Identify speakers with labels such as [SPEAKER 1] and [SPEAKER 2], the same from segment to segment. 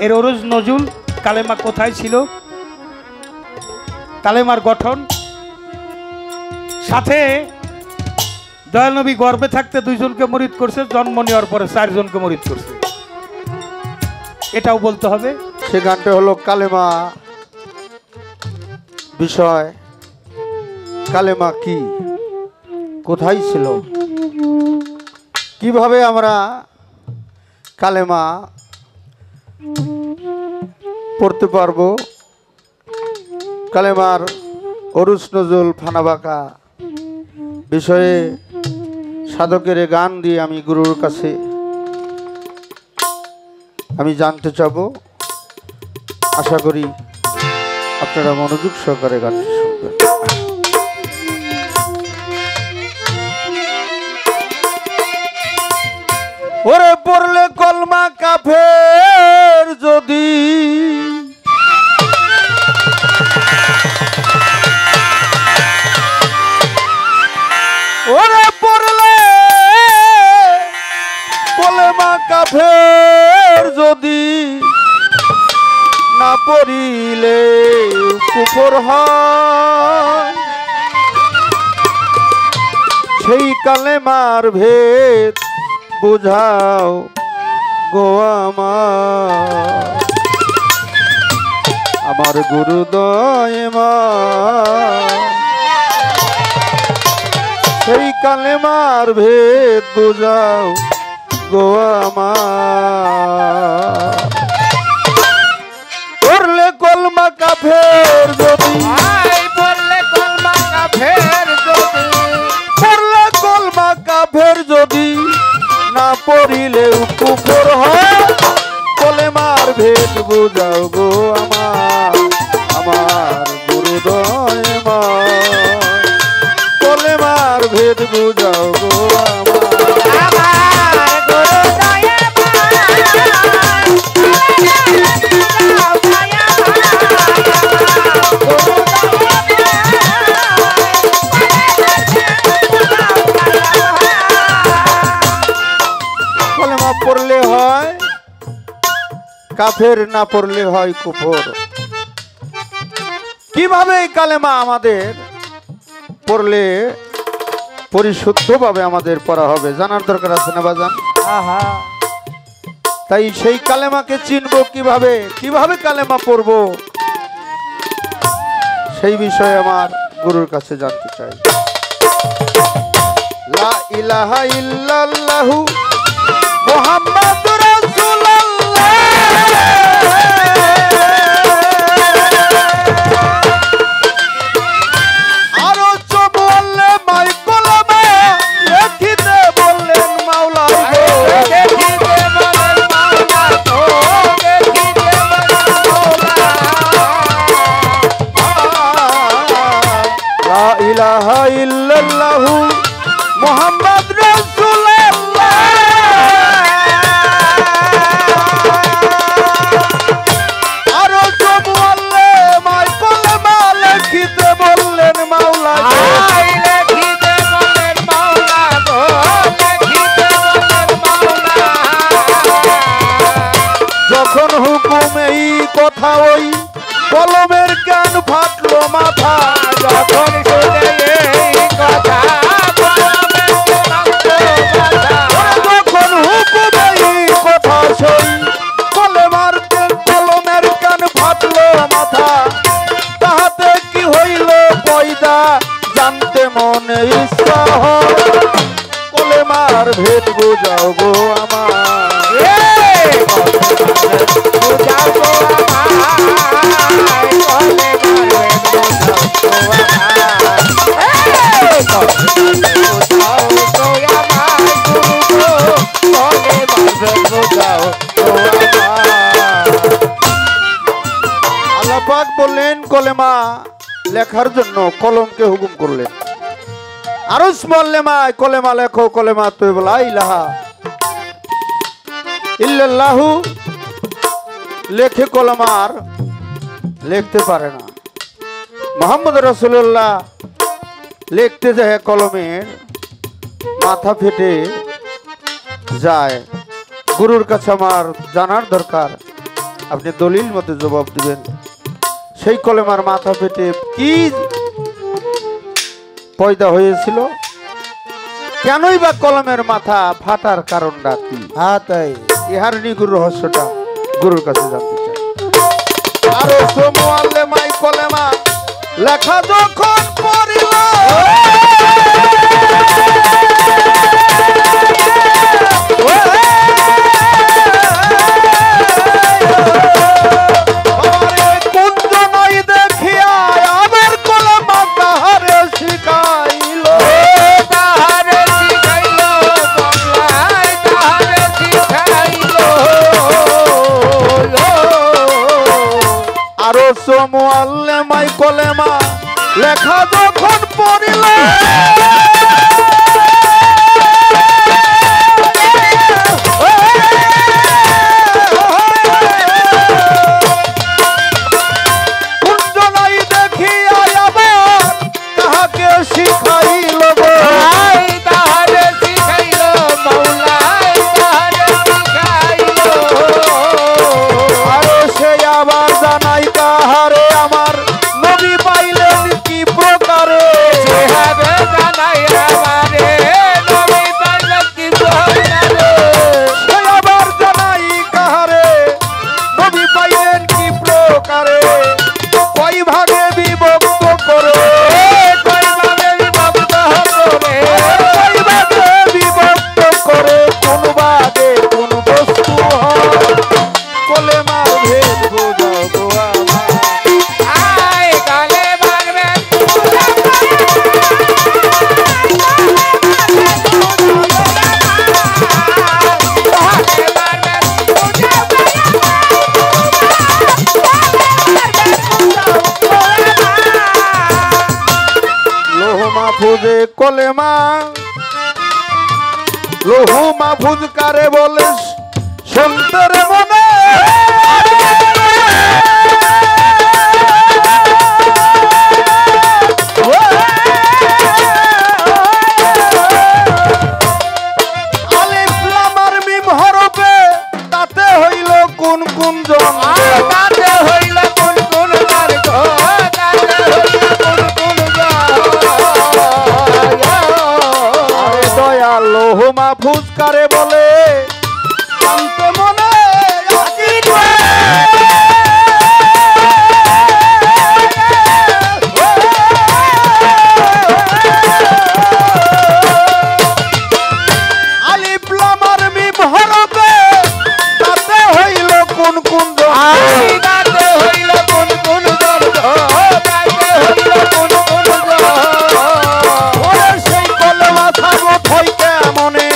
[SPEAKER 1] এর ওরুজ নজুল কালেমা কোথায় ছিল, কালেমার গঠন, সাথে দয়াল নবী গর্ভে থাকতে 2 জনকে মুরিদ করছে, জন্ম নেওয়ার পরে 4 জনকে মুরিদ করছে, এটাও বলতে হবে।
[SPEAKER 2] সে গানটা হলো কালেমা বিষয়, কালেমা কি, কোথায় ছিল, কিভাবে আমরা কালেমা পড়তে পারবো, কালেমার অরুজ নজুল ফানাবাঁকা বিষয়ে সাধকের গান দিয়ে আমি গুরুর কাছে আমি জানতে চাবো। আশা করি আপনারা মনোযোগ সহকারে গানটি শুনবেন। ওরে পড়লে কলমা কাফের যদি, ওরে পড়লে কলমা কাফের যদি, না পড়িলে কুফর হয়, সেই কালেমার ভেদ বুঝাও গো আমার গুরুদয় মা, সেই কালেমার ভেদ বুঝাও গো আমার। পড়লে কলমা কাফের যদি,
[SPEAKER 3] পড়লে কলমা কাফের যদি,
[SPEAKER 2] পড়লে কলমা কাফের যদি, না পড়িলে কুফর হয়, কলেমার ভেদ বুঝাও গো আমার গুরুদয় মা, কলেমার ভেদ বুঝাও গো পড়লে হয় কাফের, না পড়লে হয় কুফর। কিভাবে এই কালেমা আমাদের পড়লে পরিশুদ্ধভাবে আমাদের পড়া হবে জানার দরকার আছে না বাজান? তাই সেই কালেমাকে চিনবো কিভাবে, কিভাবে কালেমা পড়বো, সেই বিষয়ে আমার গুরুর কাছে জানতে চাই। লা ইলাহা ইল্লাল্লাহু মুহাম্মাদুর রাসূলুল্লাহ, আরো বললে মাই কলমে লিখিতে বললেন মাওলা গো, লিখিতে বললেন মাওলা গো, লিখিতে বললেন মাওলা। লা ইলাহা ইল্লাল্লাহু মুহাম্মাদুর রাসূলুল্লাহ, কথা ওই কলমের কান ফাটলো মাথা, যখন শুনে এই কথা যখন হুকুমে এই কথা সই, কলমের কান ফাটলো মাথা, তাহাতে কি হইল পয়দা জানতে মনে ইচ্ছা হয়, কলেমার ভেদ বুঝাও গো আমার, বুঝাও গো আল্লাহ পাক বললেন কলেমা লেখার জন্য কলমকে হুকুম করলেন। আরশ বললেমা কলেমা লেখো, কলেমা তুই বলা ইলাহা ইল্লাল্লাহু লেখে কলমার লিখতে পারে না। মুহাম্মদ রাসূলুল্লাহ লিখতে যায় কলমের মাথা ফেটে যায়, গুরুর কাছে আমার জানার দরকার, আপনি দলিল মতে জবাব দিবেন। সেই কলেমার মাথা পেটে কি পয়দা হয়েছিল, কেনই বা কলমের মাথা ফাটার কারণটা কি?
[SPEAKER 4] হ্যাঁ তাই
[SPEAKER 2] ইহার নিগুর রহস্যটা গুরুর কাছে জানতে চাই। আরো সমুআল্লেমাই কলেমা লেখা যখন পড়িল, সমুআল্লেমাই কলেমা লেখা যখন পড়িল, কুঞ্জনাই দেখিয়া আবার তাহাকে শিখাইল গো,
[SPEAKER 3] তাহারে শিখাইল মৌলাই তাহারে শিখাইল।
[SPEAKER 2] আরো সে আবার জানাই কাহারে আমার নবী পাইলেন কি প্রকারে,
[SPEAKER 3] সেহাবে জানাই আমারে নবী পাইলেন কি প্রকারে।
[SPEAKER 2] সে আবার জানাই কাহারে নবী পাইলেন কি প্রকারে, কই ভাগে বিভক্ত করে,
[SPEAKER 3] কইভাবে বিভক্ত করে,
[SPEAKER 2] কই ভাগে বিভক্ত করে, কোন ভাগে কোন বস্তু হয়, কলেমার ভেদ বোঝাও গো আমার।
[SPEAKER 3] আয় গালে মারবে
[SPEAKER 2] লোহ মাহফুজে কলেমা, লোহ মাহফুজ কারে বলে সন্তের মনে, আলিফ লাম আর মিম হরফে তাতে হইল কোন কোন জন,
[SPEAKER 3] তাতে হইল কোন কোন মার্গ, তাতে হইল কোন কোন
[SPEAKER 2] আরে দয়াল লোহ মাহফুজ কারে বলে জানতে মনে আলিফ লাম আর মিম হরফে তাতে হইল কোন কোন জন,
[SPEAKER 3] তাতে হইল কোন কোন দর্গ, তাতে হইল কোন কোন
[SPEAKER 2] ওরে সেই কলেমা সাবত হয় কেমনে,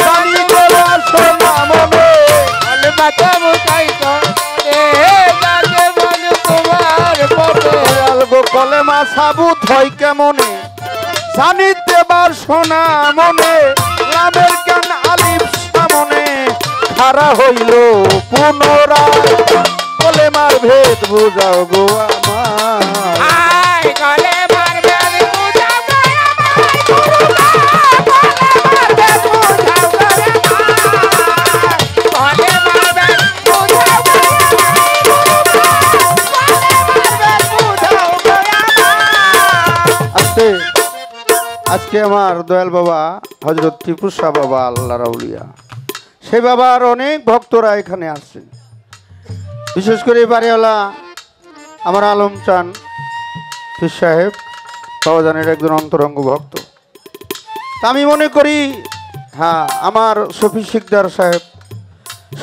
[SPEAKER 2] জানি গেলা সোনা মনে,
[SPEAKER 3] মাথা মুখাই তাকে বল তোমার পথে।
[SPEAKER 2] দয়াল গো কলেমা সাবুত হয় কেমনে, জানিতে বার সোনা মনে, লামের জ্ঞান আলিফ সামনে, খারা হইল পুনরায়, কলেমার ভেদ বুঝাও গো আমার।
[SPEAKER 3] আয় গলে মারবে বুঝাও গো আমার, গলে মারবে বুঝাও গো
[SPEAKER 2] আজকে আজকে আমার দয়াল বাবা হযরত টিপু শাহ বাবা আল্লাহর আউলিয়া, সেই বাবার অনেক ভক্তরা এখানে আসছেন, বিশেষ করে বাড়িওয়ালা আমার আলম চান পীর সাহেব বাবাজানের একজন অন্তরঙ্গ ভক্ত। তা আমি মনে করি হ্যাঁ আমার শফি শিকদার সাহেব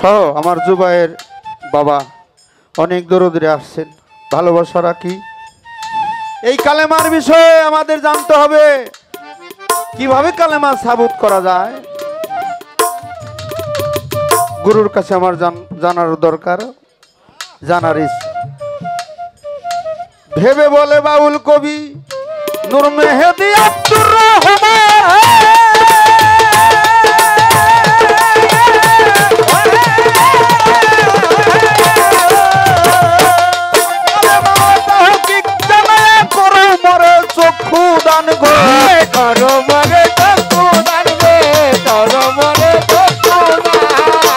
[SPEAKER 2] সহ আমার জুবাইয়ের বাবা অনেক দরদে আসছেন, ভালোবাসা রাখি। এই কালেমার বিষয়ে আমাদের জানতে হবে, কিভাবে কালেমা সাবুত করা যায়, গুরুর কাছে আমার জানার দরকার, জানার ইচ্ছা। ভেবে বলে বাউল কবি নূর মেহেদি আব্দুর রহমান চক্ষু দান গো,
[SPEAKER 3] করো মরে চক্ষু দান রে, করো মরে চক্ষু দান।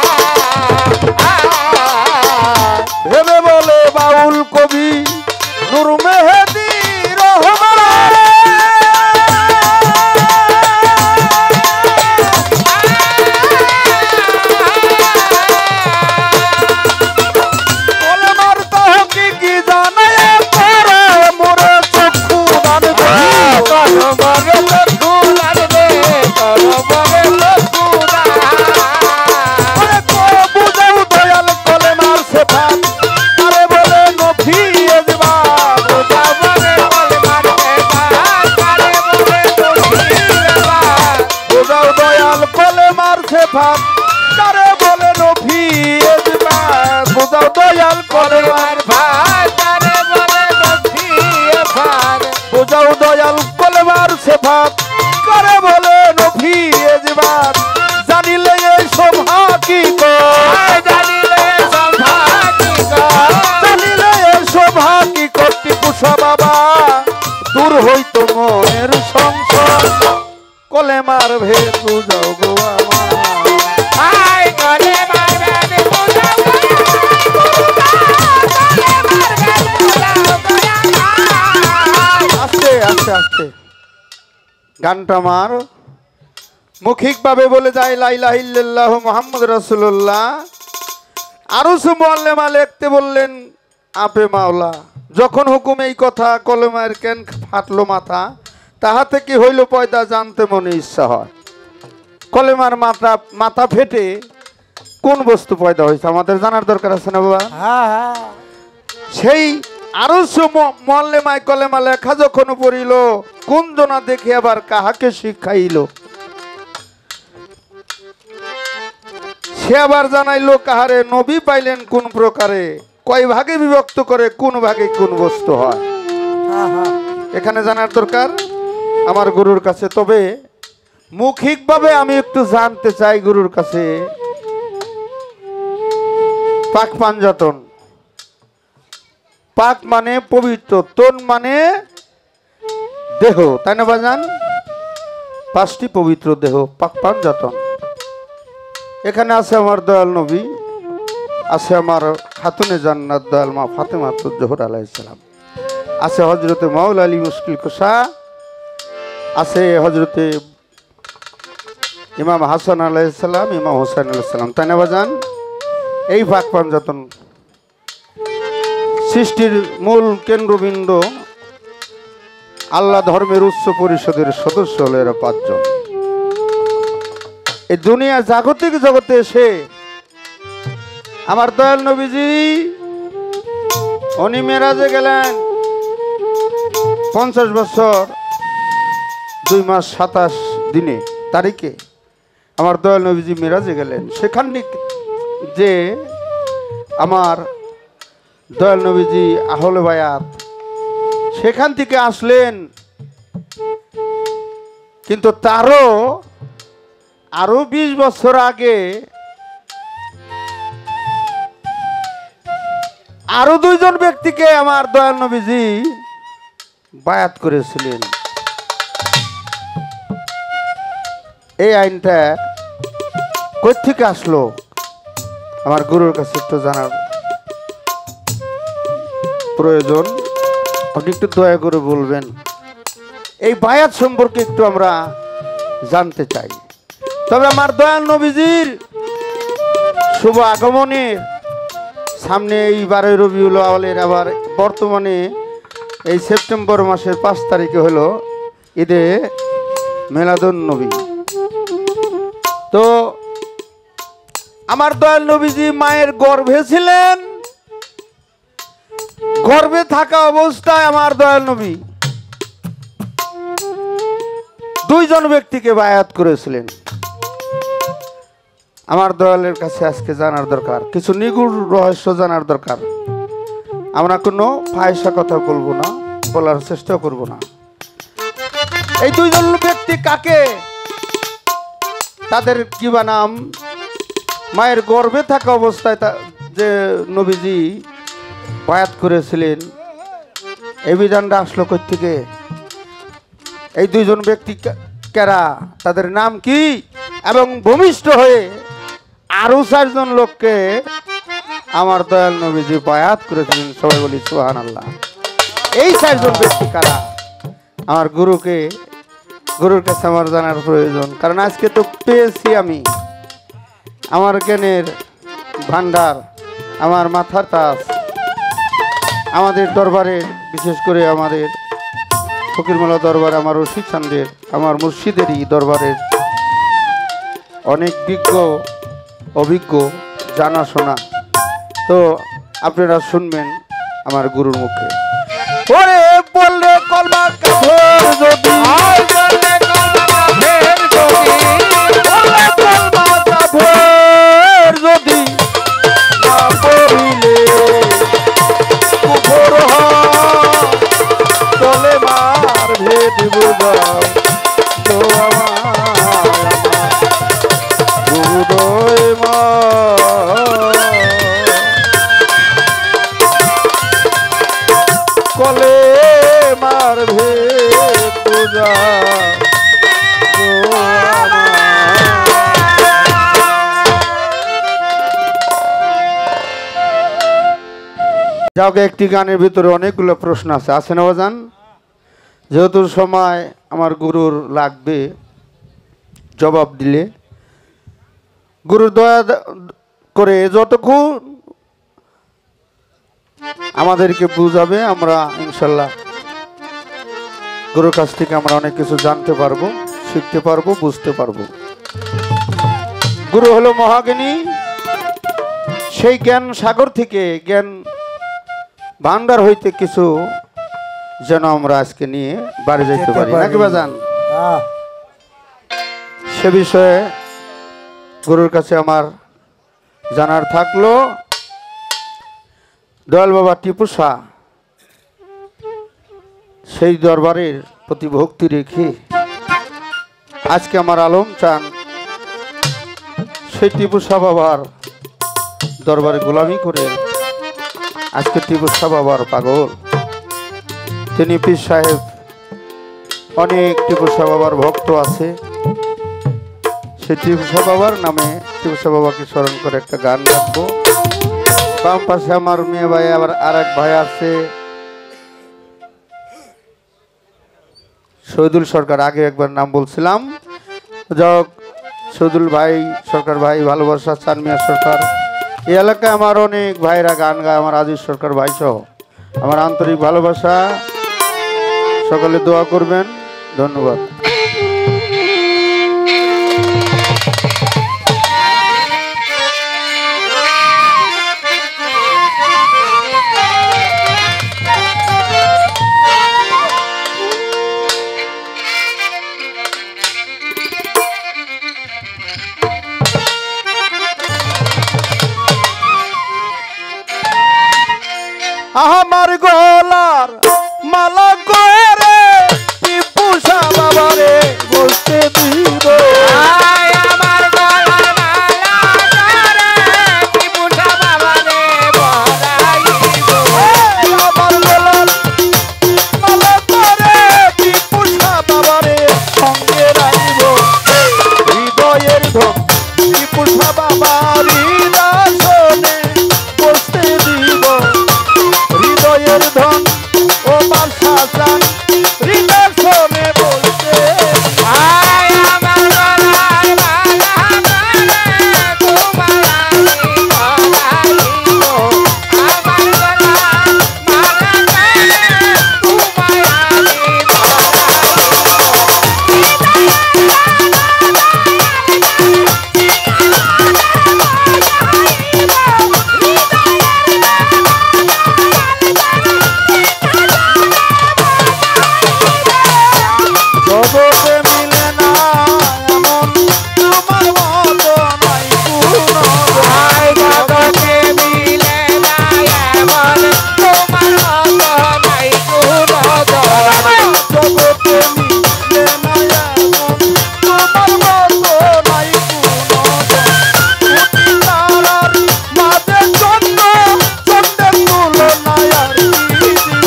[SPEAKER 2] মার ভেদ বুঝাও গো আমার।
[SPEAKER 3] আয় কলে মারবে বুঝাও গো
[SPEAKER 2] আস্তে আস্তে আস্তে গানটা আমার মৌখিক ভাবে বলে যায় লা ইলাহা ইল্লাল্লাহ মুহাম্মদ রাসূলুল্লাহ। আরুস মুআল্লিমা লিখতে বললেন আপে মাওলা, যখন হুকুম এই কথা কলমের কেন ফাটলো মাথা, তাহা থেকে হইল পয়দা জানতে মনে ইচ্ছা হয়। কলেমার মাথা ফেটে কোন বস্তু পয়দা হয়েছে আমাদের জানার দরকার আছে না বাবা? সেই আরুস মুআল্লিমায় কলেমা লেখা যখন পড়িল, কোন জনা দেখে আবার কাহাকে শিখাইল, সে আবার জানাইলো কাহারে নবী পাইলেন কোন প্রকারে, কয় ভাগে বিভক্ত করে কোন ভাগে কোন বস্তু হয়। এখানে জানার দরকার আমার গুরুর কাছে। তবে মৌখিকভাবে আমি একটু জানতে চাই গুরুর কাছে, পাক পাঞ্জাতন, পাক মানে পবিত্র, তন মানে দেহ, তাই না বাজান? পাঁচটি পবিত্র দেহ, পাক পাঞ্জাতন। এখানে আছে আমার দয়াল নবী, আছে আমার খাতুনে জান্নাত দয়াল মা ফাতেমা জোহরা আলাইহিস সালাম, আছে হযরতে মাওলা আলী মুশকিল কুশা, আছে হযরতে ইমাম হাসান আলাইহিস সালাম, ইমাম হোসেন আলাইহিস সালাম, তাই না বাজান? এই পাক পাঞ্জাতন সৃষ্টির মূল কেন্দ্রবিন্দু, আল্লাহ ধর্মের উচ্চ পরিষদের সদস্য হলো এরা পাঁচজন। এই দুনিয়া জাগতিক জগতে এসে আমার দয়াল নবীজি উনি মেরাজে গেলেন 50 বছর 2 মাস 27 দিনে তারিখে আমার দয়াল নবীজি মেরাজে গেলেন। সেখান যে আমার দয়াল নবীজি আহলে বায়াত সেখান থেকে আসলেন, কিন্তু তারও আরো 20 বছর আগে আরো 2 জন ব্যক্তিকে আমার দয়াল নবীজি বায়াত করেছিলেন। এই আইনটা কই থেকে আসলো আমার গুরুর কাছে একটু জানার প্রয়োজন। আপনি একটু দয়া করে বলবেন, এই বায়াত সম্পর্কে একটু আমরা জানতে চাই। তবে আমার দয়াল নবীজির শুভ আগমনের সামনে এই 12 রবিউল আউয়ালের আবার বর্তমানে এই সেপ্টেম্বর মাসের 5 তারিখে হলো ঈদে মিলাদুন নবী। তো আমার দয়াল নবীজি মায়ের গর্ভে ছিলেন, গর্ভে থাকা অবস্থায় আমার দয়াল নবী 2 জন ব্যক্তিকে বায়াত করেছিলেন। আমার দয়ালের কাছে আজকে জানার দরকার, কিছু নিগুড় রহস্য জানার দরকার। আমরা কোনো ফায়সা কথা বলবো না, বলার চেষ্টা করব না। এই 2 জন ব্যক্তি কাকে, তাদের কি বা নাম, মায়ের গর্ভে থাকা অবস্থায় যে নবীজি বায়াত করেছিলেন, এই বিধানটা আসলো কই থেকে? এই 2 জন ব্যক্তি কারা, তাদের নাম কি, এবং ভূমিষ্ঠ হয়ে আরো 4 জন লোককে আমার দয়াল নবীজি বায়াত করেছিলেন। সবাই বলি সুবহানাল্লাহ। এই 4 জন ব্যক্তি কারা আমার গুরুর কাছে আমার জানার প্রয়োজন। কারণ আজকে তো পেয়েছি আমি আমার জ্ঞানের ভান্ডার, আমার মাথার তাজ, আমাদের দরবারে, বিশেষ করে আমাদের ফকিরমোল্লা দরবারে, আমার রশিদ চান্দের, আমার মুর্শিদেরই দরবারের অনেক বিজ্ঞ অভিজ্ঞ জানাশোনা। তো আপনারা শুনবেন আমার গুরুর মুখে। ওরে বললে কলমা কাফের যদি, বললে কলমা কাফের যদি, বললে কলমা কাফের যদি না পড়িলে কুফর হয়, চলে মার ভেদ বুঝাও তো আমার গুরুদয় মা। কলে মার ভেদ বুঝাও যাকে একটি গানের ভিতরে অনেকগুলো প্রশ্ন আছে না বাজান? যেহেতু সময় আমার গুরুর লাগবে জবাব দিলে, গুরুর দয়া করে যতক্ষণ আমাদেরকে বুঝাবে আমরা ইনশাল্লাহ গুরুর কাছ থেকে আমরা অনেক কিছু জানতে পারবো, শিখতে পারবো, বুঝতে পারবো। গুরু হলো মহাজ্ঞানী, সেই জ্ঞান সাগর থেকে জ্ঞান ভান্ডার হইতে কিছু যেন আমরা আজকে নিয়ে বাড়ি যেতে পারি, নাকি বাজান? সে বিষয়ে গুরুর কাছে আমার জানার থাকলো। দয়াল বাবা টিপু শাহ সেই দরবারের প্রতি ভক্তি রেখে আজকে আমার আলম চান সেই টিপু শাহ বাবার দরবারে গোলামি করে আজকে টিপু শাহ বাবার পাগল। তিনি পীর সাহেব, অনেক টিপু শাহ বাবার ভক্ত আছে। সেই টিপু শাহ বাবার নামে টিপু শাহ বাবাকে স্মরণ করে একটা গান গাইবো। বাম পাশে আমার মেয়ে ভাই, আবার আর এক ভাই আছে শহীদুল সরকার, আগে একবার নাম বলছিলাম। যাক, শহীদুল ভাই সরকার ভাই, ভালোবাসা চান মিয়া সরকার। এই এলাকায় আমার অনেক ভাইরা গান গায়, আমার আজিজ সরকার ভাই সহ আমার আন্তরিক ভালোবাসা। সকলে দোয়া করবেন, ধন্যবাদ। আমার গলার মালা করে টিপু শাহ বাবারে বলতে দিব।
[SPEAKER 3] আমার গলার মালা করে টিপু শাহ বাবারে বলাইব।
[SPEAKER 2] আমার গলার মালা করে টিপু শাহ বাবারে সঙ্গে রাখিব। হৃদয়ের ধন টিপু শাহ বাবার দাসনে বসতে দিব। হৃদয়ের ধন ও বাদশা চান হৃদয় বলতে।
[SPEAKER 3] আমার গলার মালা করে তোমার আমি বলাইব। আমার গলার মালা করে তোমায় আমি
[SPEAKER 2] জগতে মিলে না এমন তোমার মতো নাই কোনো।
[SPEAKER 3] জগতে মিলে না এমন তোমার মতো নাই কোনো জন।
[SPEAKER 2] জগতে মিলে না এমন তোমার মতো নাই কোনো। কোটি তারার মাঝে জন্য চন্দ্রের তুলনায় আর কি দিব।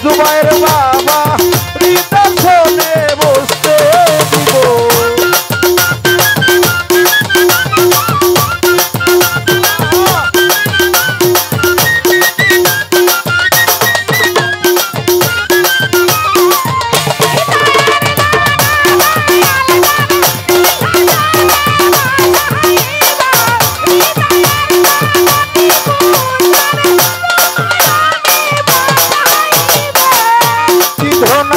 [SPEAKER 2] জুবাইর বাবা হৃদয়ে বসতে দিব। ধন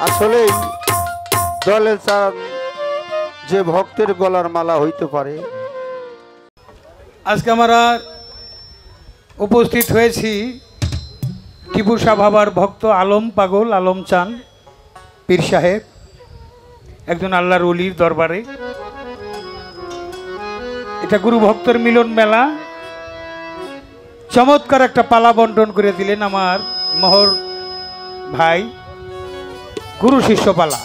[SPEAKER 2] আসলেই দয়ালের চাঁদ যে ভক্তের গলার মালা হইতে পারে।
[SPEAKER 1] আজকে আমরা উপস্থিত হয়েছি টিপু শাহ বাবার ভক্ত আলম পাগল আলম চান পীর সাহেব, একজন আল্লাহর ওলির দরবারে। এটা গুরু ভক্তর মিলন মেলা। চমৎকার একটা পালা বন্টন করে দিলেন আমার মোহর ভাই, গুরু শিষ্য পালা।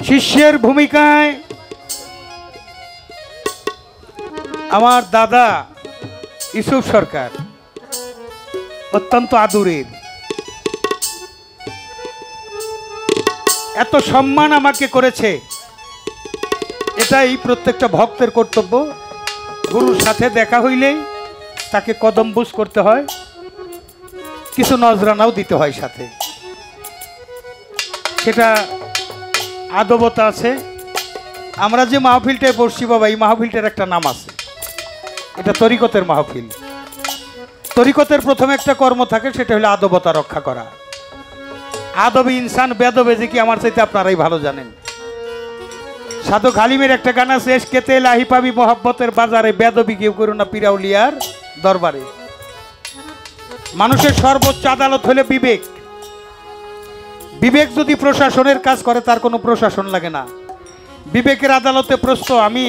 [SPEAKER 1] শিষ্যের ভূমিকায় আমার দাদা ইউসুফ সরকার অত্যন্ত আদুরের। এত সম্মান আমাকে করেছে, এটাই প্রত্যেকটা ভক্তের কর্তব্য। গুরুর সাথে দেখা হইলেই তাকে কদম বুস করতে হয়, কিছু নজরানাও দিতে হয় সাথে। সেটা আদবতা আছে। আমরা যে মাহফিলটায় বসছি বাবা, এই মাহফিলটার একটা নাম আছে, এটা তরিকতের মাহফিল। তরিকতের প্রথমে একটা কর্ম থাকে, সেটা হলো আদবতা রক্ষা করা। আদবে ইনসান বেদবে যে কি আমার চাইতে আপনারাই ভালো জানেন। সাধক হালিমের একটা গান আছে, এসকেতে লাহি পাবি মোহাব্বতের বাজারে, বেদবি কেউ করো না পিরাউলিয়ার দরবারে। মানুষের সর্বোচ্চ আদালত হলে বিবেক। বিবেক যদি প্রশাসনের কাজ করে, তার কোনো প্রশাসন লাগে না। বিবেকের আদালতে প্রশ্ন, আমি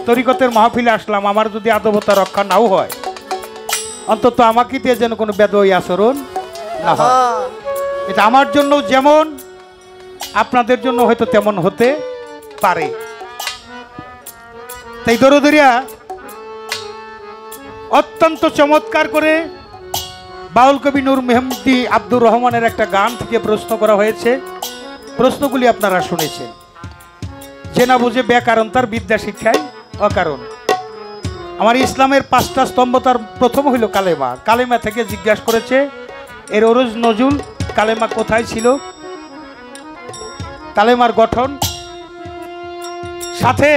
[SPEAKER 1] তরিকতের মাহফিলে আসলাম, আমার যদি আদবতা রক্ষা নাও হয়, অন্তত আমাকে দিয়ে যেন কোনো বেদই আচরণ না হয়। এটা আমার জন্য যেমন, আপনাদের জন্য হয়তো তেমন হতে পারে। তাই দরদরিয়া অত্যন্ত চমৎকার করে বাউল কবি নূর মেহমুদি আব্দুর রহমানের একটা গান থেকে প্রশ্ন করা হয়েছে। প্রশ্নগুলি আপনারা শুনেছেন। যে না বুঝে ব্যাকরণ তার বিদ্যা শিক্ষায় অকারণ। আমার ইসলামের 5টা স্তম্ভ, তার প্রথম হইল কালেমা। কালেমা থেকে জিজ্ঞাসা করেছে এর ওরজ নজুল, কালেমা কোথায় ছিল, কালেমার গঠন। সাথে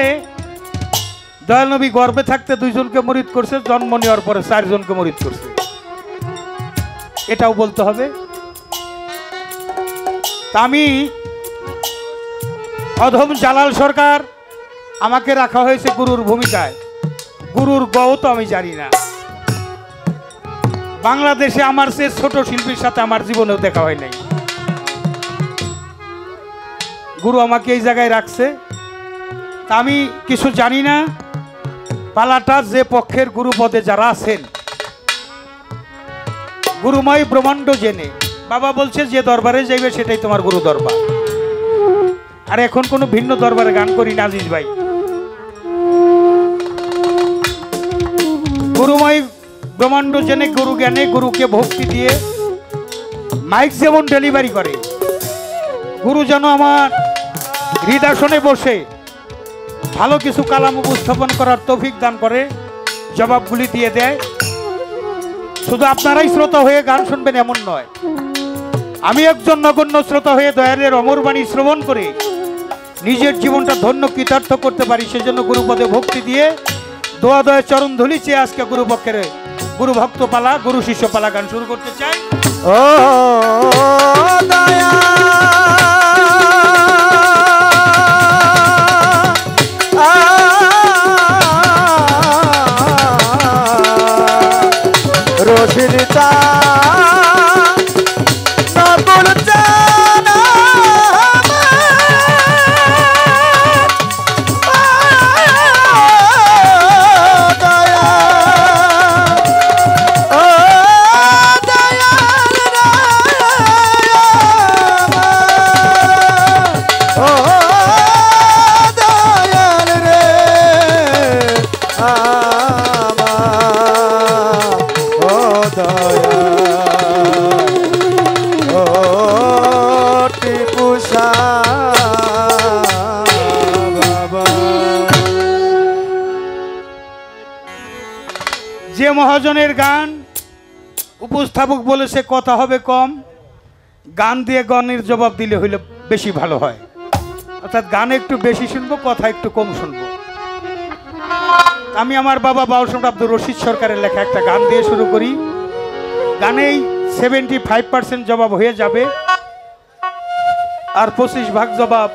[SPEAKER 1] দয়াল নবী গর্ভে থাকতে 2 জনকে মুরিদ করছে, জন্ম নেওয়ার পরে 4 জনকে মুরিদ করছে, এটাও বলতে হবে। তা আমি অধম জালাল সরকার, আমাকে রাখা হয়েছে গুরুর ভূমিকায়। গুরুর গও তো আমি জানি না। বাংলাদেশে আমার সে ছোট শিল্পীর সাথে আমার জীবনেও দেখা হয় নাই। গুরু আমাকে এই জায়গায় রাখছে, তা আমি কিছু জানি না। পালাটা যে পক্ষের গুরু পদে যারা আছেন, গুরুময় ব্রহ্মাণ্ড জেনে বাবা বলছে যে দরবারে যাইবে সেটাই তোমার গুরু দরবার। আর এখন কোনো ভিন্ন দরবারে গান করি না আজিজ ভাই। গুরুময় ব্রহ্মাণ্ড জেনে, গুরু জ্ঞানে, গুরুকে ভক্তি দিয়ে মাইক যেমন ডেলিভারি করে, গুরু যেন আমার হৃদয়াসনে বসে ভালো কিছু কালাম উপস্থাপন করার তৌফিক দান করে, জবাবগুলি দিয়ে দেয়। শুধু আপনারাই শ্রোতা হয়ে গান শুনবেন এমন নয়, আমি একজন নগণ্য শ্রোতা হয়ে দয়ালের অমরবাণী শ্রবণ করে নিজের জীবনটা ধন্য কৃতার্থ করতে পারি। সেজন্য গুরুপদে ভক্তি দিয়ে দোয়া দয়া চরণ ধুলি চেয়ে আজকে গুরুপক্ষের গুরু ভক্ত পালা, গুরু শিষ্য পালা গান শুরু করতে চাই।
[SPEAKER 3] ও দয়া রোশিতা নবুল জানা দয়া ও দয়া
[SPEAKER 1] যে মহাজনের গান উপস্থাপক বলেছে কথা হবে কম, গান দিয়ে গানের জবাব দিলে হইলে বেশি ভালো হয়। অর্থাৎ গান একটু বেশি শুনবো, কথা একটু কম শুনবো। আমি আমার বাবা বাউল সম্রাট আব্দুর রশিদ সরকারের লেখা একটা গান দিয়ে শুরু করি। গানেই 75% জবাব হয়ে যাবে, আর 25% জবাব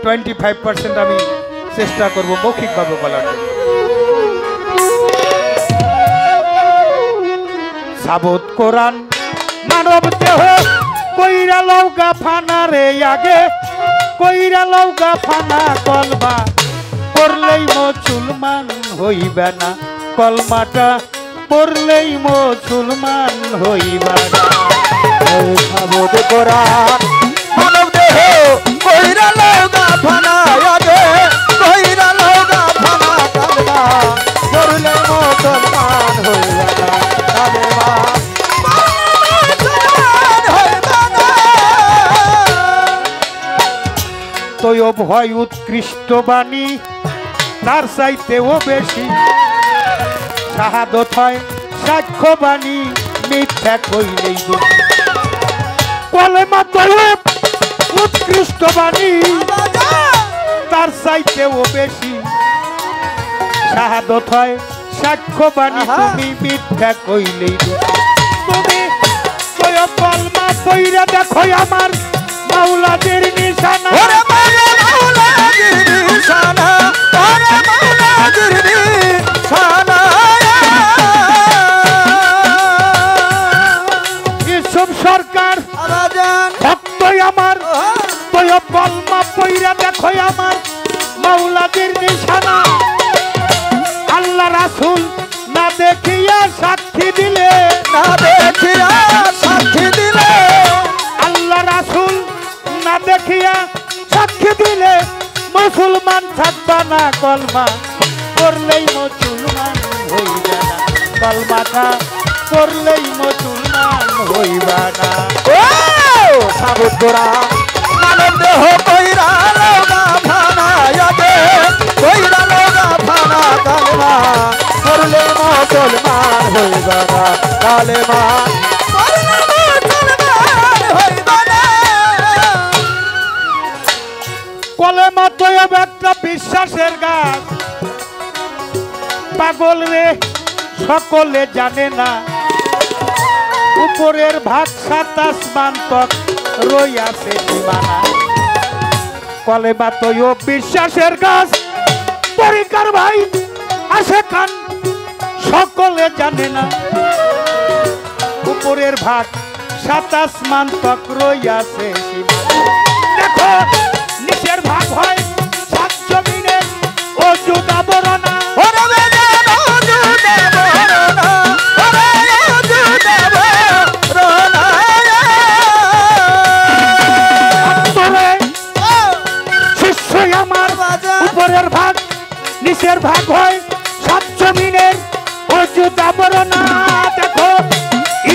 [SPEAKER 1] 25% আমি চেষ্টা করবো মৌখিকভাবে বলার জন্য। সাবত কোরআন মানব দেহ কইরা লৌকা ফানা রে, আগে কইরা লৌকা ফানা, কলমা পড়লেই মুসলমান হইবে না, কলমাটা পড়লেই মুসলমান হইবে না।
[SPEAKER 3] সাবত কোরআন মানব দেহ কইরা লৌকা ফানা, আগে কইরা লৌকা ফানা, কালমা পড়লে মুসলমান হইবে না, কালেমা মুসলমান হইবে না।
[SPEAKER 1] তৈ ভয় উৎকৃষ্ট বাণী তার চাইতেও বেশি, শাহাদত হয় সাক্ষ্য বাণী মিথ্যা কইলেই দোষী। কলেমা তৈ উৎকৃষ্ট বাণী তার চাইতেও বেশি, শাহাদত হয় সাক্ষ্য বাণী তুমি মিথ্যা কইলেই দোষী। তুমি তৈ কলমা পইরা দেখো আমার মাওলাদের নিশানা,
[SPEAKER 3] ওরে মাওলাদের নিশানা, ওরে মাওলাদের নিশানা।
[SPEAKER 1] ইসব সরকার ভক্তই আমার, তৈ কলমা পইরা দেখো আমার মাওলাদের নিশানা। আল্লাহ রাসূল না দেখিয়া সাক্ষী দিলে,
[SPEAKER 3] না দেখিয়া সাক্ষী দিলে,
[SPEAKER 1] আল্লাহ রাসূল না দেখিয়া সাক্ষী দিলে মুসলমান থাকবা না, কলমা পড়লেই মুসলমান হইবা না, কলমাটা পড়লেই মুসলমান হইবা না।
[SPEAKER 3] ও সাবত কোরআন মানব দেহ কইরা লৌকা ফানা, আগে কইরা লৌকা ফানা, কালেমা পড়লে মুসলমান হইবে না, কালেমা পড়লে মুসলমান হইবে না।
[SPEAKER 1] কলেমা তো একটা বিশ্বাসের গাছ, পাগল রে সকলে জানে না, উপরের ভাগ 27 মান্তক রইয়াছে সীমানা। কলেমা তো বিশ্বাসের গাছ, পরিকার ভাই আসে খান সকলে জানে না, উপরের ভাগ 27 মান্তক রইয়াছে সীমানা। দেখো নিচের ভাগ হয় 7 জমিনের অযুত আবরণা,
[SPEAKER 3] ওরে বেজান অযুত আবরণা, ওরে অযুত আবরণা।
[SPEAKER 1] তোরে শিষ্যই আমার উপরের ভাগ নিচের ভাগ হয় 7 জমিনের অযুত আবরণা। দেখো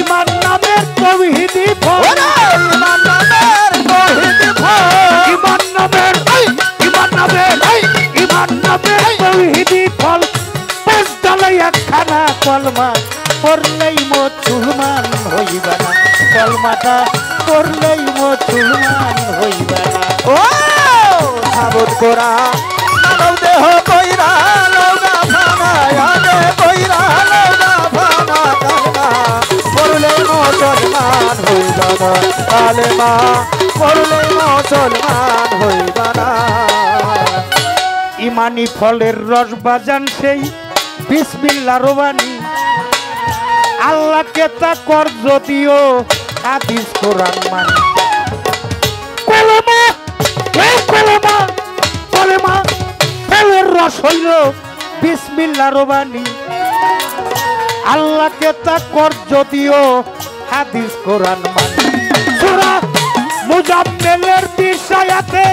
[SPEAKER 1] ইমান নামের তৌহিদি ফল,
[SPEAKER 3] ওরে ইমান নামের তৌহিদি ফল,
[SPEAKER 1] ইমান নামের তৌহিদি ফল, 5 ডালে একখানা, কলমা পড়লেই মুসলমান হইবা না, কলমাটা পড়লেই মুসলমান হইবা না।
[SPEAKER 3] ও সাবত কোরআন মানব দেহ কইরা লৌকা ফানা, আগে কইরা লৌকা ফানা, কালেমা পড়লে মুসলমান হইবে না, কালেমা পড়লে মুসলমান হইবে না।
[SPEAKER 1] ইমানি ফলের রস বাজান সেই বিসমিল্লাহ রবানি, আল্লাহকে তা কর যদিও হাদিস কোরআন মানি। কলমা এই কলমা কলমা ফলের রস হইল বিসমিল্লাহ রবানি, আল্লাহকে তা কর যদিও হাদিস কোরআন মানি। সূরা মুজাম্মিলের 20 আয়াতে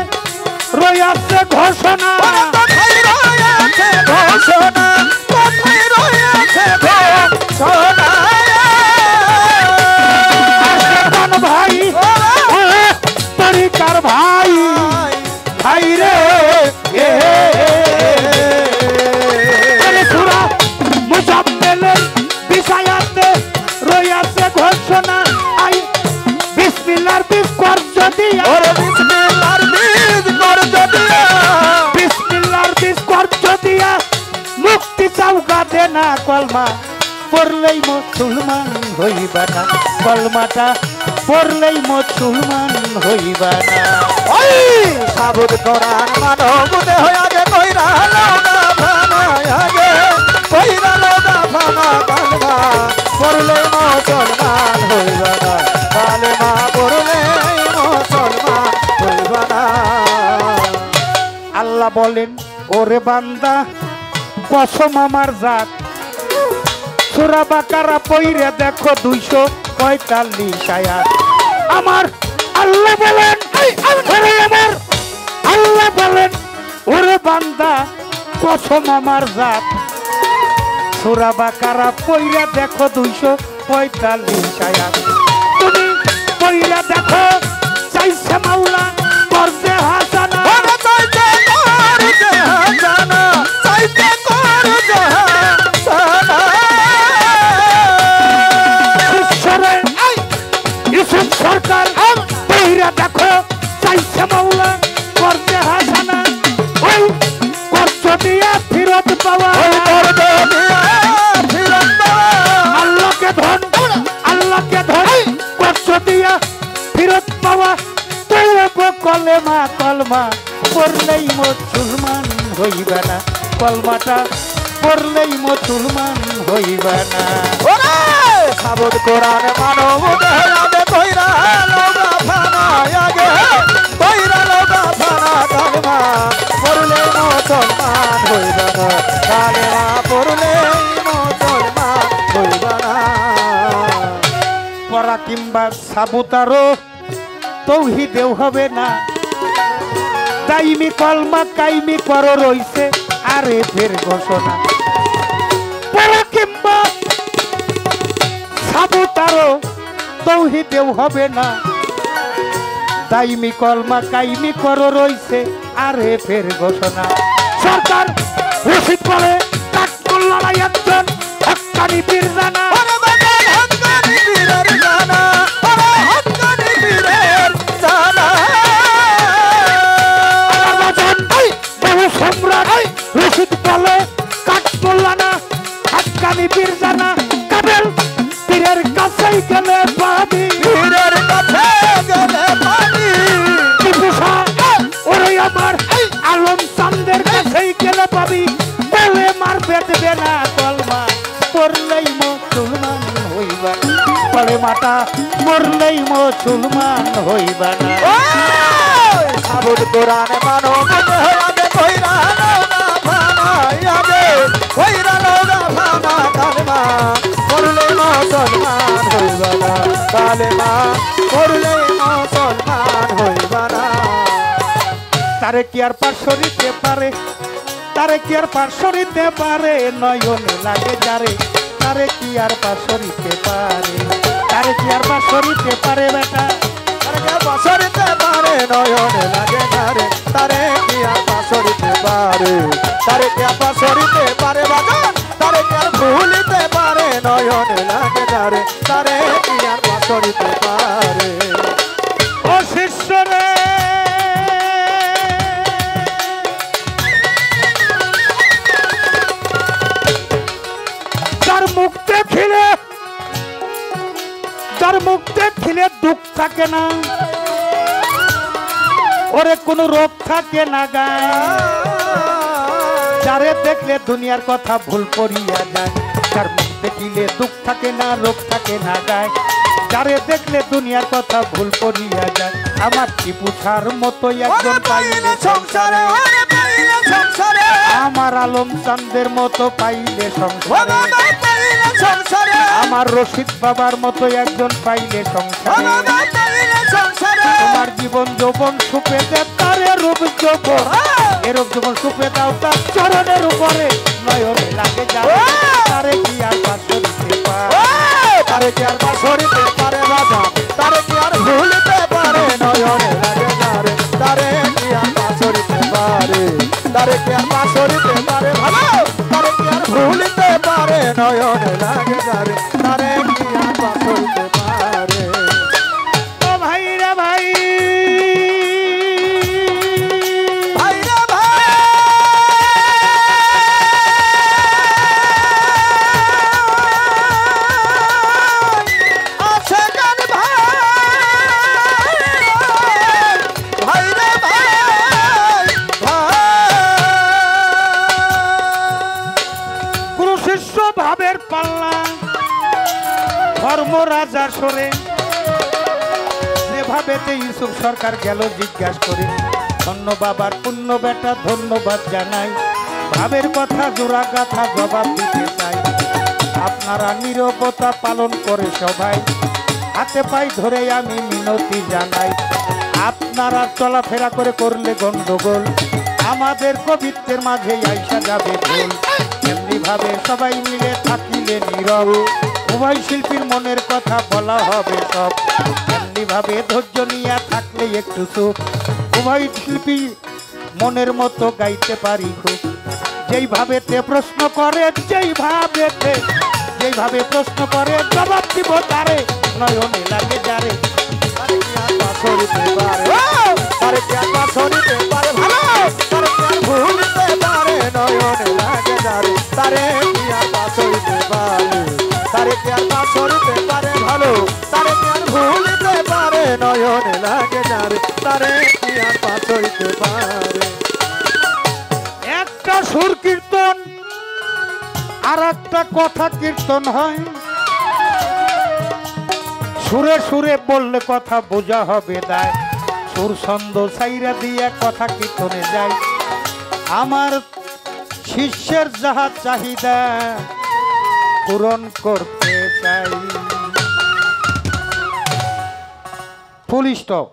[SPEAKER 1] রইয়াছে ঘোষণা,
[SPEAKER 3] কোথায় রয়েছে ঘোষণা, কোথায় রয়েছে ঘোষণা।
[SPEAKER 1] আশেকান ভাই তরিকার ভাই, ভাই রে সূরা মুজাম্মিলের লৌকা দে না কলমা পড়লেই মুসলমান হইবা না, কলমাটা পড়লেই মুসলমান হইবা না।
[SPEAKER 3] ওই সাবুদ কোরআন মানব দেহ আগে কইরা লওনা ফানা আগে কইরা লওনা ফানা কালমা পড়লে মুসলমান হইবা না, কালেমা পড়লে মুসলমান হইবা না।
[SPEAKER 1] আল্লাহ বলেন ওরে বান্দা কসম আমার জাত, সূরা বাকারা পইরে দেখো 245 আয়াত। আমার আল্লাহ বলেন ওরে আমার আল্লাহ বলেন ওরে বান্দা কসম আমার জাত, সূরা বাকারা পইরে দেখো 245 আয়াত। তুমি পইরে দেখো চাইছে মাওলা করতে হাসানা,
[SPEAKER 3] চাইতে হাসানা চাইতে করতে হাসানা।
[SPEAKER 1] ইউসুফ সরকার পইরা দেখো চাইছে মাওলা করতে হাসানা, ওই কষ্ট দিয়া ফিরত পাওয়া, আল্লাহকে ধন আল্লাহকে ধন কষ্ট দিয়া ফিরত পাওয়া। কলেমা কলমা পড়লেই মুসলমান হইবা না, কলমাটা পড়লেই মুসলমান হইবা না।
[SPEAKER 3] সাবুদ কোরআন মানব দেহরাবে কইরা লওগা ফানা আগে কইরা লওগা ফানা কালমা পড়লে মুসলমান হইবা না, কালেমা পড়লে মুসলমান হইবা না।
[SPEAKER 1] পড়া কিংবা সাবুতারও তৌহিদেও হবে না, দাইমি কলমা কাইমি কর রইছে আরে ফের ঘোষণা। পড়া কিংবা সাবুতারও তৌহিদেও হবে না, দাইমি কলমা কাইমি কর রইছে আরে ফের ঘোষণা। সরকার রশিদ বলে কাঠমোল্লারাই একজন হক্কানি বীর জানা, রশিদ বলে কাঠমোল্লানা হক্কানি বীর জানা। কাবেল পীরের কাছেই গেলে পাবি,
[SPEAKER 3] পীরের কাছে গেলে পাবি।
[SPEAKER 1] ওরে আমার আলম চান্দের কাছেই গেলে পাবি, বলে মারবে দেবে না কলমা পড়লেই মুসলমান হইবা, পড়ে মাতা মরলেই মুসলমান হইবা না।
[SPEAKER 3] সাবুদ কোরআন মানব দেহরাবে কইরা লওগা ফানা আগে কইরা লওগা ফানা কালমা পড়লে মুসলমান হইবা না, কালেমা পড়লে মুসলমান হইবা না।
[SPEAKER 1] তারে কি আর পার্শ্বরিতে পারে, তারে কি আর পার্শ্বরিতে পারে, নয়নে লাগে যারে, তারে কি আর পার্শ্বরিতে পারে, তারে কি আর পার্শ্বরিতে পারে বেটা,
[SPEAKER 3] তারে কি আর পাশরিতে পারে নয়নে লাগে যারে, তারে কি আর পাশরিতে পারে, তারে কি আর পাশরিতে পারে বাজান, তারে কি আর ভুলিতে পারে নয়নে লাগে যারে, তারে কি আর পাশরিতে পারে।
[SPEAKER 1] ও শিষ্য রে যার মুখ দেখিলে, যার মুখ দেখিলে দুঃখ থাকে না, ওরে কোনো রোগ থাকে না গায়, যারে দেখলে দুনিয়ার কথা ভুল করিয়া যায়, যার মুখ দেখিলে দুঃখ থাকে না রোগ থাকে না গায়, যারে দেখলে দুনিয়ার কথা ভুল করিয়া যায়। আমার টিপু সার মতো একজন পাইলে সংসারে,
[SPEAKER 3] সংসারে
[SPEAKER 1] আমার আলম চান্দের মতো পাইলে সংসারে,
[SPEAKER 3] সংসারে
[SPEAKER 1] আমার রশিদ বাবার মতো একজন পাইলে সংসারে,
[SPEAKER 3] সংসারে
[SPEAKER 1] তোমার জীবন যৌবন সুপে দে তারে রূপ যৌবন, এরূপ যৌবন সুপে দাও তার চরণের উপরে, নয়নে লাগে যাবে তারে কি আর পাশরিতে পারে,
[SPEAKER 3] তারে কি আর পাশরিতে পারে বাবা, তারে কি আর ভুলিতে পারে নয়নে লাগে যারে, তারে কি আর পাশরিতে পারে, তারে কি আর পাশরিতে পারে ভালো, তারে কি আর ভুলিতে পারে নয়নে লাগে যারে, তারে কি আর পাশরিতে পারে।
[SPEAKER 1] ও ভাই রে ভাই,
[SPEAKER 3] ভাই রে ভাই
[SPEAKER 1] ভাবের পাল্লা ধর্ম রাজা সরে যেভাবেতে ইউসুফ সরকার গেল জিজ্ঞাসা করে ধন্য বাবার পুণ্য বেটা ধন্যবাদ জানাই ভাবের কথা জোড়া গাথা জবাব দিতে চাই আপনারা নীরবতা পালন করে সবাই হাতে পাই ধরে আমি মিনতি জানাই আপনারা চলাফেরা করে করলে গন্ডগোল আমাদের কবিত্বের মাঝে আইসা যাবে ভুল এমনি ভাবে সবাই মিলে থাকিলে নীরব উভয় শিল্পীর মনের কথা বলা হবে সব এমনি ভাবে ধৈর্য নিয়ে থাকলে একটু সুখ উভয় শিল্পী মনের মতো গাইতে পারি খুব যেইভাবেতে প্রশ্ন করে যেইভাবে প্রশ্ন করে জবাব দিব তারে নয়নে লাগে যারে
[SPEAKER 3] তারে কি আর পাথরিতে পারে তারে কি আর পাথরিতে পারে ভালো তারে কি আর ভুলিতে পারে নয়নে লাগে যারে তারে কি আর পাথরিতে পারে তারে কি আর পাথরিতে পারে ভালো তারে কি আর ভুলিতে পারে নয়নে লাগে যারে তারে কি আর পাথরিতে পারে
[SPEAKER 1] একটা সুর কীর্তন আর একটা কথা কীর্তন হয় সুরে সুরে বললে কথা বোঝা হবে দায় সুর ছন্দ সাইরা দিয়া কথা কীর্তনে যায় আমার শিষ্যের যাহা চাহিদা পূরণ করতে চাই ফুল স্টপ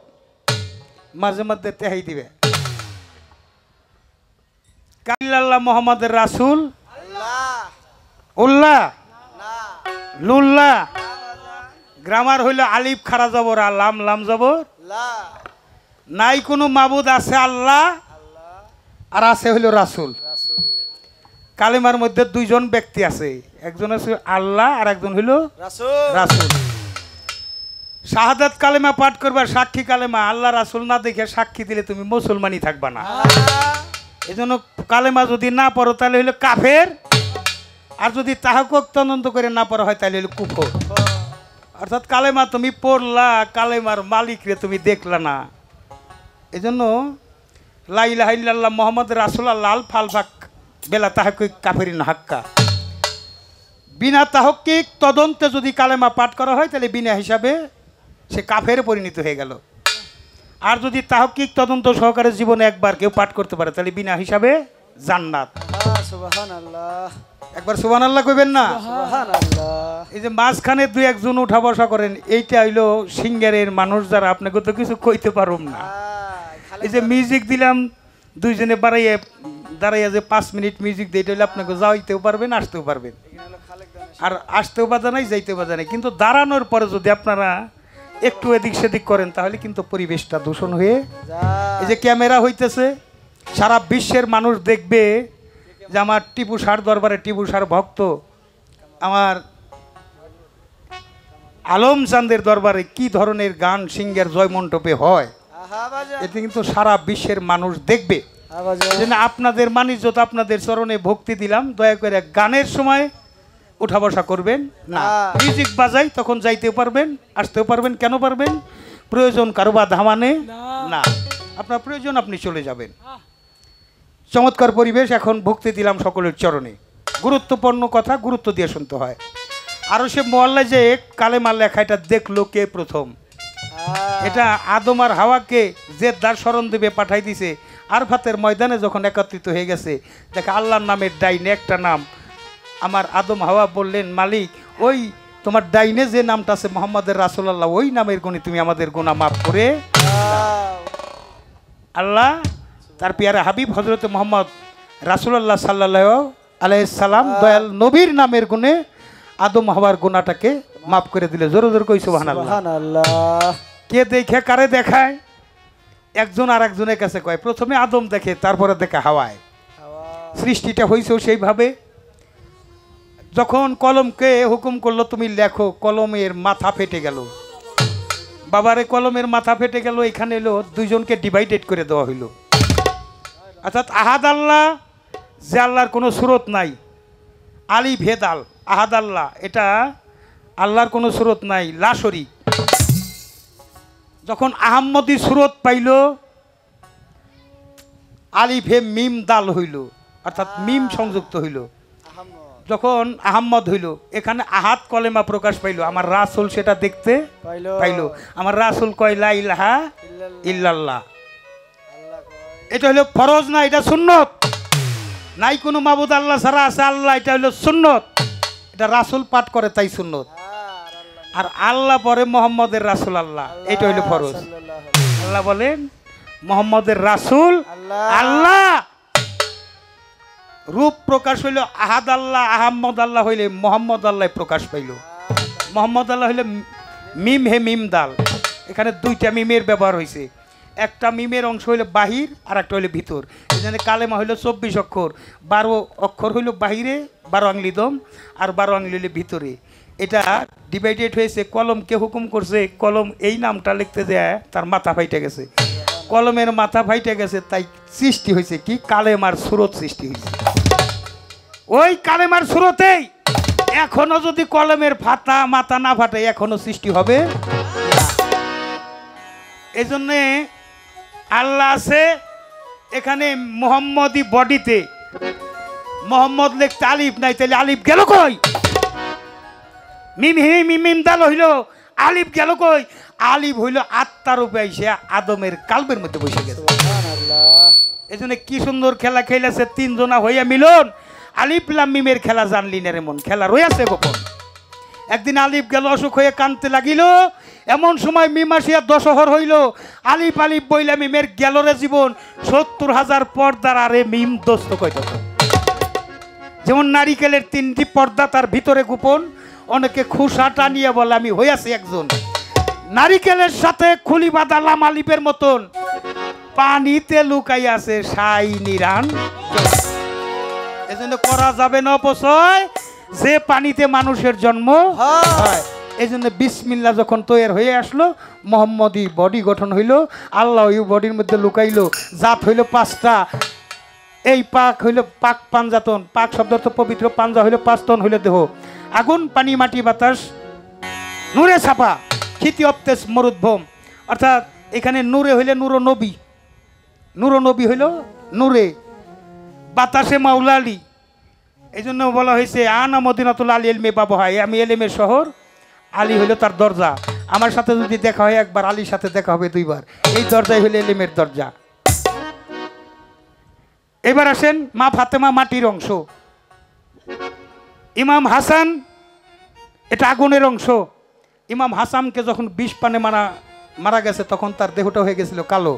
[SPEAKER 1] মাঝে মধ্যে তেহাই দিবে কাল্লাল্লাহ মোহাম্মদের রাসূল উল্লাহ লুল্লাহ গ্রামার হইল আলিফ খারা জবর লাম লাম জবর নাই কোনো মাবুদ আছে আল্লাহ আর আছে হইল রাসূল কালেমার মধ্যে দুইজন ব্যক্তি আছে একজন আছে আল্লাহ আর একজন হইল রাসূল শাহাদাত কালেমা পাঠ করবার সাক্ষী কালেমা আল্লাহ রাসূল না দেখে সাক্ষী দিলে তুমি মুসলমানই থাকবা না এজন্য কালেমা যদি না পড়ো তাহলে হইল কাফের আর যদি তাহাক্কুক তদন্ত করে না পড়া হয় তাহলে হইল কুফর অর্থাৎ কালেমা তুমি পড়লা কালেমার মালিকরে তুমি দেখলা না এজন্য লা ইলাহা ইল্লাল্লাহ মুহাম্মদ রাসূলুল্লাহ আল ফালফাক বেলা তাহাক্কুক কাফিরিন হাক্কা বিনা তাহাক্কুক তদন্তে যদি কালেমা পাঠ করা হয় তাহলে বিনা হিসাবে সে কাফেরে পরিণত হয়ে গেল আর যদি তাহাক্কুক তদন্ত সহকারে জীবনে একবার কেউ পাঠ করতে পারে তাহলে বিনা হিসাবে জান্নাত
[SPEAKER 3] সুবহানাল্লাহ
[SPEAKER 1] একবার সুবহানাল্লাহ কইবেন না
[SPEAKER 3] সুবহানাল্লাহ
[SPEAKER 1] এই যে মাঝখানে দুই একজন উঠা বসা করেন এইটা হইলো সিঙ্গারের মানুষ যারা আপনাকে তো কিছু কইতে পারুম না এই যে মিউজিক দিলাম দুইজনে দাঁড়াইয়া যে 5 মিনিট মিউজিক দিয়ে এটা হইলে আপনাকে যাইতেও পারবেন আসতেও পারবেন আর আসতেও বাধা নাই যাইতেও বাধা নাই কিন্তু দাঁড়ানোর পরে যদি আপনারা একটু এদিক সেদিক করেন তাহলে কিন্তু পরিবেশটা দূষণ হয়ে এই যে ক্যামেরা হইতেছে সারা বিশ্বের মানুষ দেখবে যে আমার টিপু সার দরবারে টিপু সার ভক্ত আমার আলম চাঁদের দরবারে কি ধরনের গান সিঙ্গার জয়মণ্ডপে হয় এতে কিন্তু সারা বিশ্বের মানুষ দেখবে যেন আপনাদের মানিজ্যত আপনাদের চরণে ভক্তি দিলাম দয়া করে গানের সময় উঠা বসা করবেন না মিউজিক বাজাই তখন যাইতেও পারবেন আসতেও পারবেন কেন পারবেন প্রয়োজন কারোবা ধামানে না আপনার প্রয়োজন আপনি চলে যাবেন চমৎকার পরিবেশ এখন ভক্তি দিলাম সকলের চরণে গুরুত্বপূর্ণ কথা গুরুত্ব দিয়ে শুনতে হয় আরও সে মোয়াল্লায় যে কালেমা লেখা এটা দেখলো কে প্রথম এটা আদম আর হাওয়াকে যে দার স্মরণ দেবে পাঠাই দিছে আরফাতের ময়দানে যখন একত্রিত হয়ে গেছে দেখে আল্লাহর নামের ডাইনে একটা নাম আমার আদম হাওয়া বললেন মালিক ওই তোমার ডাইনে যে নামটা আছে মোহাম্মদের রাসূলুল্লাহ ওই নামের গুণে তুমি আমাদের গুনাহ মাফ করে আল্লাহ তার পিয়ারা হাবিব হযরত মুহাম্মদ রাসূলুল্লাহ সাল্লাল্লাহু আলাইহি সাল্লাম দয়াল নবীর নামের গুণে আদম হাওয়ার গুনাহটাকে মাফ করে দিলে জোরে জোরে কই সুবহানাল্লাহ কে দেখে কারে দেখায় একজন আর একজনের কাছে কয় প্রথমে আদম দেখে তারপরে দেখে হাওয়ায় সৃষ্টিটা হইছেও সেইভাবে যখন কলমকে হুকুম করলো তুমি লেখো কলমের মাথা ফেটে গেল বাবারে কলমের মাথা ফেটে গেল এখানে এলো দুইজনকে ডিভাইডেড করে দেওয়া হইল অর্থাৎ আহাদ আল্লাহ যে আল্লাহর কোনো সুরত নাই আলী ভেদাল আহাদ আল্লাহ এটা আল্লাহর কোনো সুরত নাই লা শরীক যখন আহম্মদী সুরত পাইল আলিফে মিম দাল হইল অর্থাৎ মিম সংযুক্ত হইল যখন আহম্মদ হইল, এখানে আহাত কলেমা প্রকাশ পাইল, আমার রাসূল সেটা দেখতে পাইল। আমার রাসূল কয় লা ইলাহা ইল্লাল্লাহ। এটা হলো ফরজ না, এটা সুন্নত। নাই কোনো মাবুদ আল্লাহ ছাড়া আছে আল্লাহ, এটা হলো সুন্নত। এটা রাসূল পাঠ করে তাই সুন্নত। আর আল্লাহ পরে মোহাম্মদের রাসূল আল্লাহ, এটা হইলো ফরজ। আল্লাহ বলেন মোহাম্মদের রাসূল আল্লাহ। রূপ প্রকাশ হইল আহাদ আল্লাহ, আহম্মদ আল্লাহ হইলে মোহাম্মদ আল্লাহ প্রকাশ পাইল। মোহাম্মদ আল্লাহ হইলে মিম হে মিম দাল, এখানে দুইটা মিমের ব্যবহার হয়েছে। একটা মিমের অংশ হইল বাহির আর একটা হইল ভিতর। এই জন্য কালেমা হইল 24 অক্ষর, 12 অক্ষর হইল বাহিরে, 12 আংলি দম, আর 12 আংলি হইল ভিতরে। এটা ডিভাইডেড হয়েছে। কলমকে হুকুম করছে, কলম এই নামটা লিখতে দেয়, তার মাথা ফাইটে গেছে। কলমের মাথা ফাইটে গেছে, তাই সৃষ্টি হয়েছে কি কালেমার সুরত সৃষ্টি হয়েছে। ওই কালেমার সুরতেই এখনো যদি কলমের ফাটা মাথা না ফাটে এখনো সৃষ্টি হবে না। এই জন্যে আল্লাহ আছে এখানে মোহাম্মদী বডিতে। মোহাম্মদ লিখতে আলিফ নাই, তাহলে আলিফ গেল কই? মিম হি মিম মিম দাল হইল, আলিফ গেল কই? আলিফ হইল আত্মার রূপে এসে আদমের কালবের মধ্যে বসে গেছে। এই জন্য কি সুন্দর খেলা খেলেছে তিনজনা হইয়া মিলন। আলিফ লাম মিমের খেলা জানলি না রে মন, খেলা রয়েছে গোপন। একদিন আলিফ গেল অসুখ হয়ে কানতে লাগিল, এমন সময় মিম আসিয়া দশহর হইল। আলিফ আলিফ বইলা মিমের গেল রে জীবন, 70,000 পর্দার আরে মিম দোস্ত কইত। যেমন নারিকেলের 3টি পর্দা, তার ভিতরে গোপন। অনেকে খুশা টানিয়ে বলে আমি হইয়াছি একজন। নারিকেলের সাথে খুলি বাঁধা লাম আলিফের মতন পানিতে লুকাই আছে সাই নিরান। এজন্য করা যাবে না অপচয়, যে পানিতে মানুষের জন্ম হয়। এই জন্য বিসমিল্লাহ যখন তৈরি হয়ে আসলো, মোহাম্মদী বডি গঠন হইল। আল্লাহ ওই বডির মধ্যে লুকাইলো। জাত হইল 5টা। এই পাক হইল পাক পাঞ্জাতন। পাক শব্দ অর্থ পবিত্র, পাঞ্জা হইল 5 তন হইল দেহ। আগুন, পানি, মাটি, বাতাস, নূরে ছাপা, ক্ষিতি, অপ্তেজ, মরুদ্ভম। অর্থাৎ এখানে নূরে হইলে নূর নবী, নূর নবী হইল নূরে। বাতাসে মাওলা আলী। এই জন্য বলা হয়েছে আনা মদিনাতুল আলী এলমে বাবু হয়, আমি এলেমের শহর। আলী হইল তার দরজা। আমার সাথে যদি দেখা হয় একবার, আলীর সাথে দেখা হবে 2 বার। এই দরজাই হইল এলেমের দরজা। এবার আসেন মা ফাতেমা মাটির অংশ, ইমাম হাসান এটা আগুনের অংশ। ইমাম হাসানকে যখন 20 পানে মারা গেছে, তখন তার দেহটা হয়ে গেছিল কালো।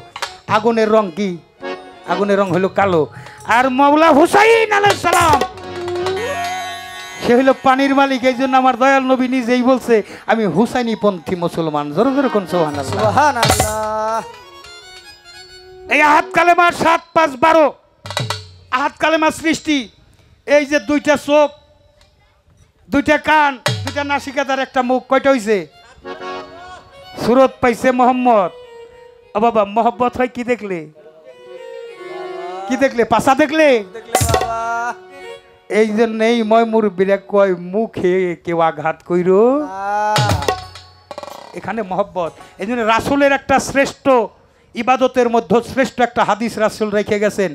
[SPEAKER 1] আগুনের রং কি? আগুনের রং হইল কালো। আর মওলা হুসাইন আলাইহিস সালাম সে হইল পানির মালিক। এই জন্য আমার দয়াল নবী নিজেই বলছে আমি হুসাইনি পন্থী মুসলমান। জোরে জোরে কোন সুবহানাল্লাহ, সুবহানাল্লাহ। এই আহাদ কালেমা 7, 5, 12 আহাদ কালেমা সৃষ্টি। এই যে 2টা চোখ, 2টা কান, 2টা নাসিকাদার, একটা মুখ, কয়টা হইছে? সুরত পাইছে মোহাম্মদ। ও বাবা, মোহাম্মত হয় কি দেখলে? কি দেখলে? পাছা দেখলে? এই জন্যই ময় মুরব্বীরা কয় মুখে কেউ আঘাত কইর, এখানে মহব্বত। এই জন্য রাসূলের একটা শ্রেষ্ঠ ইবাদতের মধ্যে শ্রেষ্ঠ একটা হাদিস রাসূল রেখে গেছেন।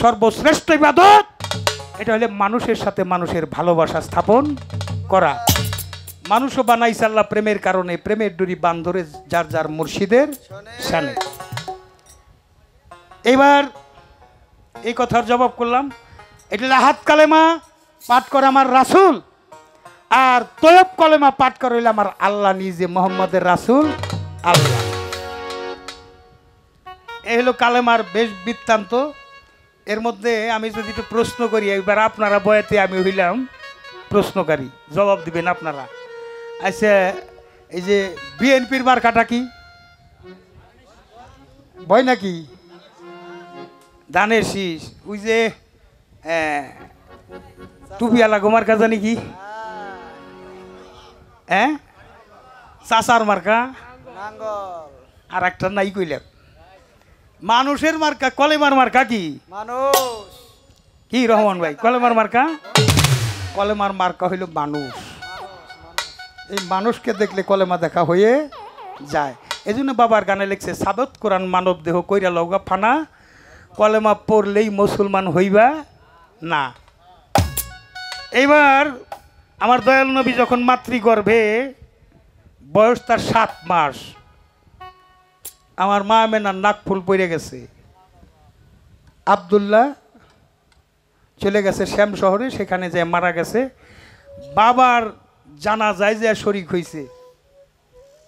[SPEAKER 1] সর্বশ্রেষ্ঠ ইবাদত এটা হলে মানুষের সাথে মানুষের ভালোবাসা স্থাপন করা। মানুষও বানাইছে আল্লাহ প্রেমের কারণে, প্রেমের ডুরি বান্ধরে যার যার মুর্শিদের শানে। এবার এই কথার জবাব করলাম। এটা আহাদ কালেমা পাঠ করে আমার রাসূল, আর তয়ব কলেমা পাঠ করে হইল আমার আল্লাহ নিজে, মোহাম্মদের রাসূল আল্লাহ। এই হলো কালেমার বেশ বৃত্তান্ত। এর মধ্যে আমি যদি একটু প্রশ্ন করি, এবার আপনারা বয়াতে আমি হইলাম প্রশ্নকারী, জবাব দিবেন আপনারা। আচ্ছা, এই যে বিএনপির মার্কাটা কি? ভয় নাকি? ধানের শীষ। ওই যে টুপিওয়ালা গোমার্কা জানি কি? চাচার মার্কা। আর একটা নাই কইলাম মানুষের মার্কা, কলেমার মার্কা কি? মানুষ। কি রহমান ভাই, কলেমার মার্কা? কলেমার মার্কা হইল মানুষ। এই মানুষকে দেখলে কলেমা দেখা হয়ে যায়। এই জন্য বাবার গানে লিখছে সাবত কোরআন মানব দেহ কইরা লগা ফানা, কলেমা পড়লেই মুসলমান হইবা না। এইবার আমার দয়াল নবী যখন মাতৃগর্ভে, বয়স তার 7 মাস, আমার মা মেনার নাক ফুল পড়ে গেছে। আব্দুল্লাহ চলে গেছে শ্যাম শহরে, সেখানে যে মারা গেছে। বাবার জানা যায় যে শরিক হয়েছে,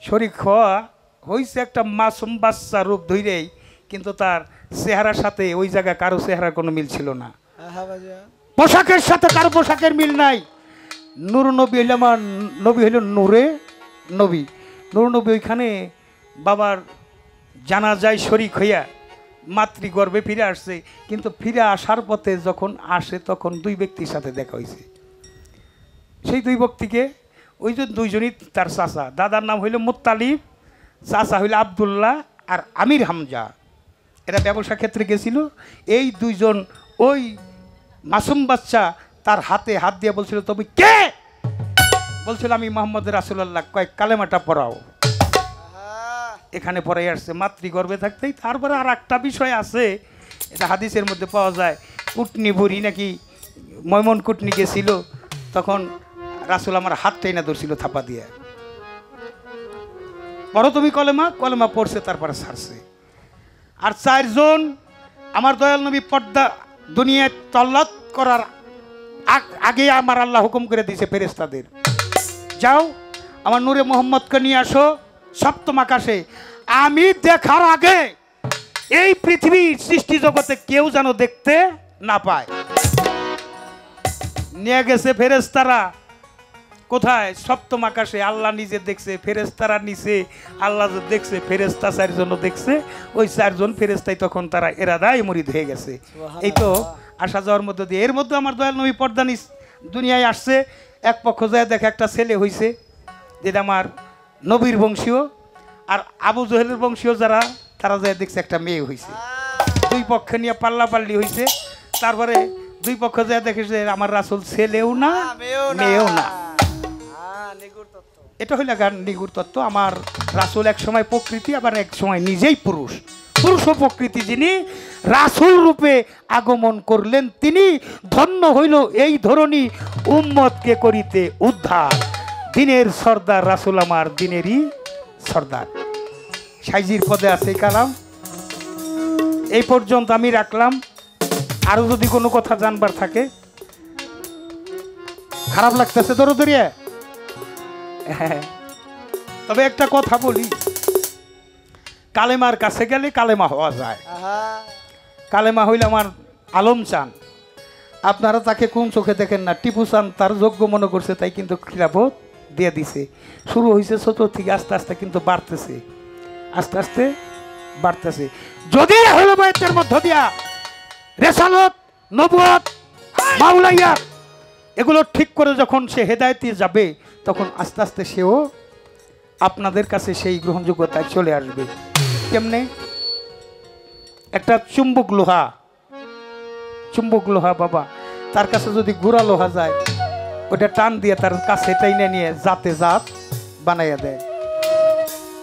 [SPEAKER 1] শরিক হওয়া হয়েছে একটা মাসুম বাচ্চা রূপ ধরেই, কিন্তু তার চেহারার সাথে ওই জায়গায় কারো চেহারার কোনো মিল ছিল না। পোশাকের সাথে কারো পোশাকের মিল নাই। নূর নবী হইল আমার নবী, হইল নূরে নবী। নূর নবী ওইখানে বাবার জানা যায় শরিক হইয়া মাতৃগর্ভে ফিরে আসছে। কিন্তু ফিরে আসার পথে যখন আসে তখন 2 ব্যক্তির সাথে দেখা হয়েছে। সেই 2 ব্যক্তিকে ওই যে 2জনই তার চাচা। দাদার নাম হইল মুত্তালিব, চাচা হইল আবদুল্লাহ আর আমির হামজা। এরা ব্যবসা ক্ষেত্রে গেছিল। এই 2জন ওই মাসুম বাচ্চা তার হাতে হাত দিয়ে বলছিল, তুমি কে? বলছিল আমি মোহাম্মদ রাসূলুল্লাহ। কয়েক কালেমাটা পড়াও। এখানে পড়াই আসছে মাতৃগর্ভে থাকতেই। তারপরে আর একটা বিষয় আছে, এটা হাদিসের মধ্যে পাওয়া যায়। কুটনি বুড়ি নাকি ময়মন কুটনি গেছিল, তখন রাসূল আমার হাত টেনে ধরছিল থাপা দিয়ে, পড়ো তুমি কলেমা। কলেমা পড়ছে, তারপরে ছাড়ছে। আর 4জন আমার দয়াল নবী পর্দা দুনিয়ায় তল্লাত করার আগে আমার আল্লাহ হুকুম করে দিয়েছে ফেরেশতাদের, যাও আমার নূরে মোহাম্মদকে নিয়ে আসো 7ম আকাশে। আমি দেখার আগে এই পৃথিবীর সৃষ্টি জগতে কেউ যেন দেখতে না পায়। নিয়ে গেছে ফেরেশতারা। কোথায়? 7ম আকাশে। আল্লাহ নিজে দেখছে, ফেরেশতারা নিচে, আল্লাহ দেখছে, ফেরেশতা 4জন দেখছে। ওই 4জন ফেরেশতাই তখন তারা এরাদায় মুরিদ হয়ে গেছে। এই তো আসা যাওয়ার মধ্যে দিয়ে। এর মধ্যে আমার দয়াল নবী পর্দা দুনিয়ায় আসছে। এক পক্ষ যায় দেখে একটা ছেলে হয়েছে, যেটা আমার নবীর বংশীয়। আর আবু জহেলের বংশীয় যারা, তারা যায় দেখছে একটা মেয়ে হয়েছে। 2 পক্ষে নিয়ে পাল্লাপাল্লি হয়েছে। তারপরে 2 পক্ষ যায় দেখেছে আমার রাসূল ছেলেও না মেয়েও না। এটা হইল গান নিগুর তত্ত্ব। আমার রাসূল এক সময় প্রকৃতি, আবার এক সময় নিজেই পুরুষ। পুরুষ ও প্রকৃতি যিনি রাসূল রূপে আগমন করলেন, তিনি ধন্য হইল এই ধরনী উম্মতকে করিতে উদ্ধার। দিনের সর্দার রাসূল আমার দিনেরই সর্দার। সাইজির পদে আছে এই কালাম। এই পর্যন্ত আমি রাখলাম। আরো যদি কোনো কথা জানবার থাকে। খারাপ লাগতেছে দরদরিয়া? হ্যাঁ, তবে একটা কথা বলি, কালেমার কাছে গেলে কালেমা হওয়া যায়। কালেমা হইল আমার আলম চান। আপনারা তাকে কোন চোখে দেখেন না, টিপু চান তার যোগ্য মনে করছে, তাই কিন্তু খিলাফত দিয়ে দিছে। শুরু হয়েছে ছোট থেকে, আস্তে আস্তে কিন্তু বাড়তেছে, আস্তে আস্তে বাড়তেছে। যদি হইল বাইতের মধ্য দিয়া রেসালত, নবুয়ত, মাওলাইয়াত এগুলো ঠিক করে যখন সে হেদায়েতে যাবে, তখন আস্তে আস্তে সেও আপনাদের কাছে সেই গ্রহণযোগ্যতায় চলে আসবে। কেমনে? একটা চুম্বক লোহা বাবা, তার কাছে যদি গুড়া লোহা যায়, ওটা টান দিয়ে তার কাছে টাইনে নিয়ে জাতে জাত বানাইয়া দেয়।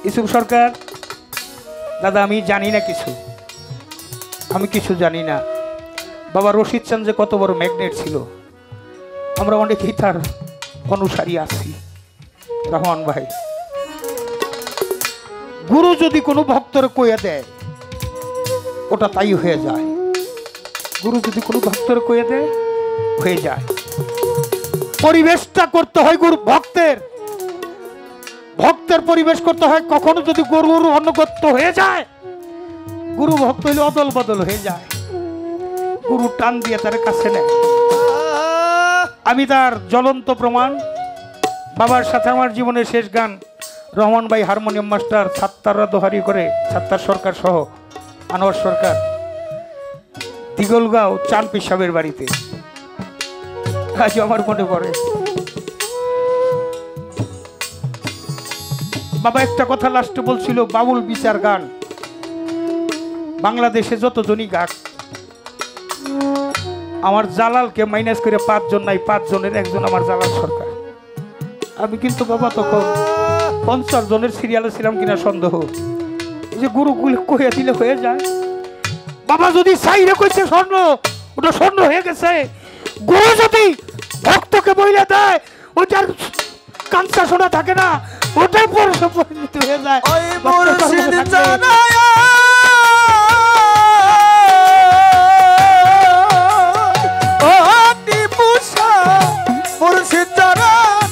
[SPEAKER 1] ইসুফ সরকার দাদা, আমি জানি না কিছু, আমি কিছু জানি না। বাবা রশিদ চান যে কত বড় ম্যাগনেট ছিল, আমরা অনেকেই তার অনুসারী আছি। রহমান ভাই, গুরু যদি কোনো ভক্তর কইয়া দেয়, ওটা তাই হয়ে যায়। গুরু যদি কোনো ভক্তর কইয়া দেয়, হয়ে যায়। পরিবেশটা করতে হয় গুরু ভক্তের পরিবেশ করতে হয়। কখনো যদি গুরুর অনুগত্য হয়ে যায়, গুরু ভক্ত হইলে অদল বদল হয়ে যায়। গুরু টান দিয়ে তার কাছে নেয়। আমি তার জ্বলন্ত প্রমাণ। বাবার সাথে আমার জীবনের শেষ গান, রহমান ভাই হারমোনিয়াম মাস্টার, ছাত্তাররা দোহারি করে, ছাত্তার সরকার সহ আনোয়ার সরকার, দিগলগাঁও চান পিসাবের বাড়িতে। আজ আমার মনে পড়ে বাবা একটা কথা লাস্টে বলছিল, বাউল বিচার গান বাংলাদেশে যতজনই গাক, আমার জালালকে মাইনাস করে 5 জন নাই, 5 জনের একজন আমার জালাল সরকার। আমি কিন্তু বাবা তখন 50 জনের সিরিয়ালে ছিলাম কিনা সন্দেহ, যে গুরুগুলি কইয়া দিলে হয়ে যায়। বাবা যদি চাইলে কইছে স্বর্ণ, ওটা স্বর্ণ হয়ে গেছে। গুরু যদি ভক্তকে বইলে দেয় ওটার কাঞ্চা সোনা থাকে না, ওটাই পরশে পরিণত হয়ে যায়।
[SPEAKER 3] ওই মুর্শিদ জানায় ও টিপু শাহ মুর্শিদ চরণ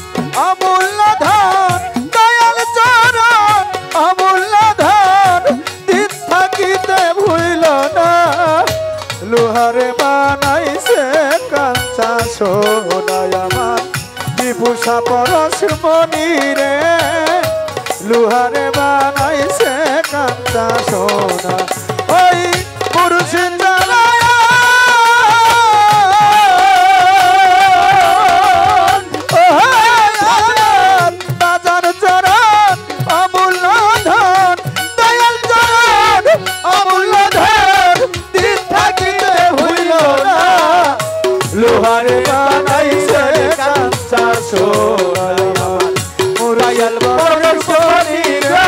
[SPEAKER 3] অমূল্য ধন দয়াল চরণ অমূল্য ধন দিন থাকিতে ভুইল না লোহারে বানাইছে কাঞ্চা সোনায় আমার টিপু শাহ পরশমণি রে লোহারে বানাইছে কাঞ্চা সোনা ওই মুর্শিদ জানায় বাজার চরণ অমূল্য ধন দয়াল চরণ অমূল্য ধন দিন থাকিতে হইল না লোহারে বানাইছে কাঞ্চা সোনা মুরায়াল পরশমণি রে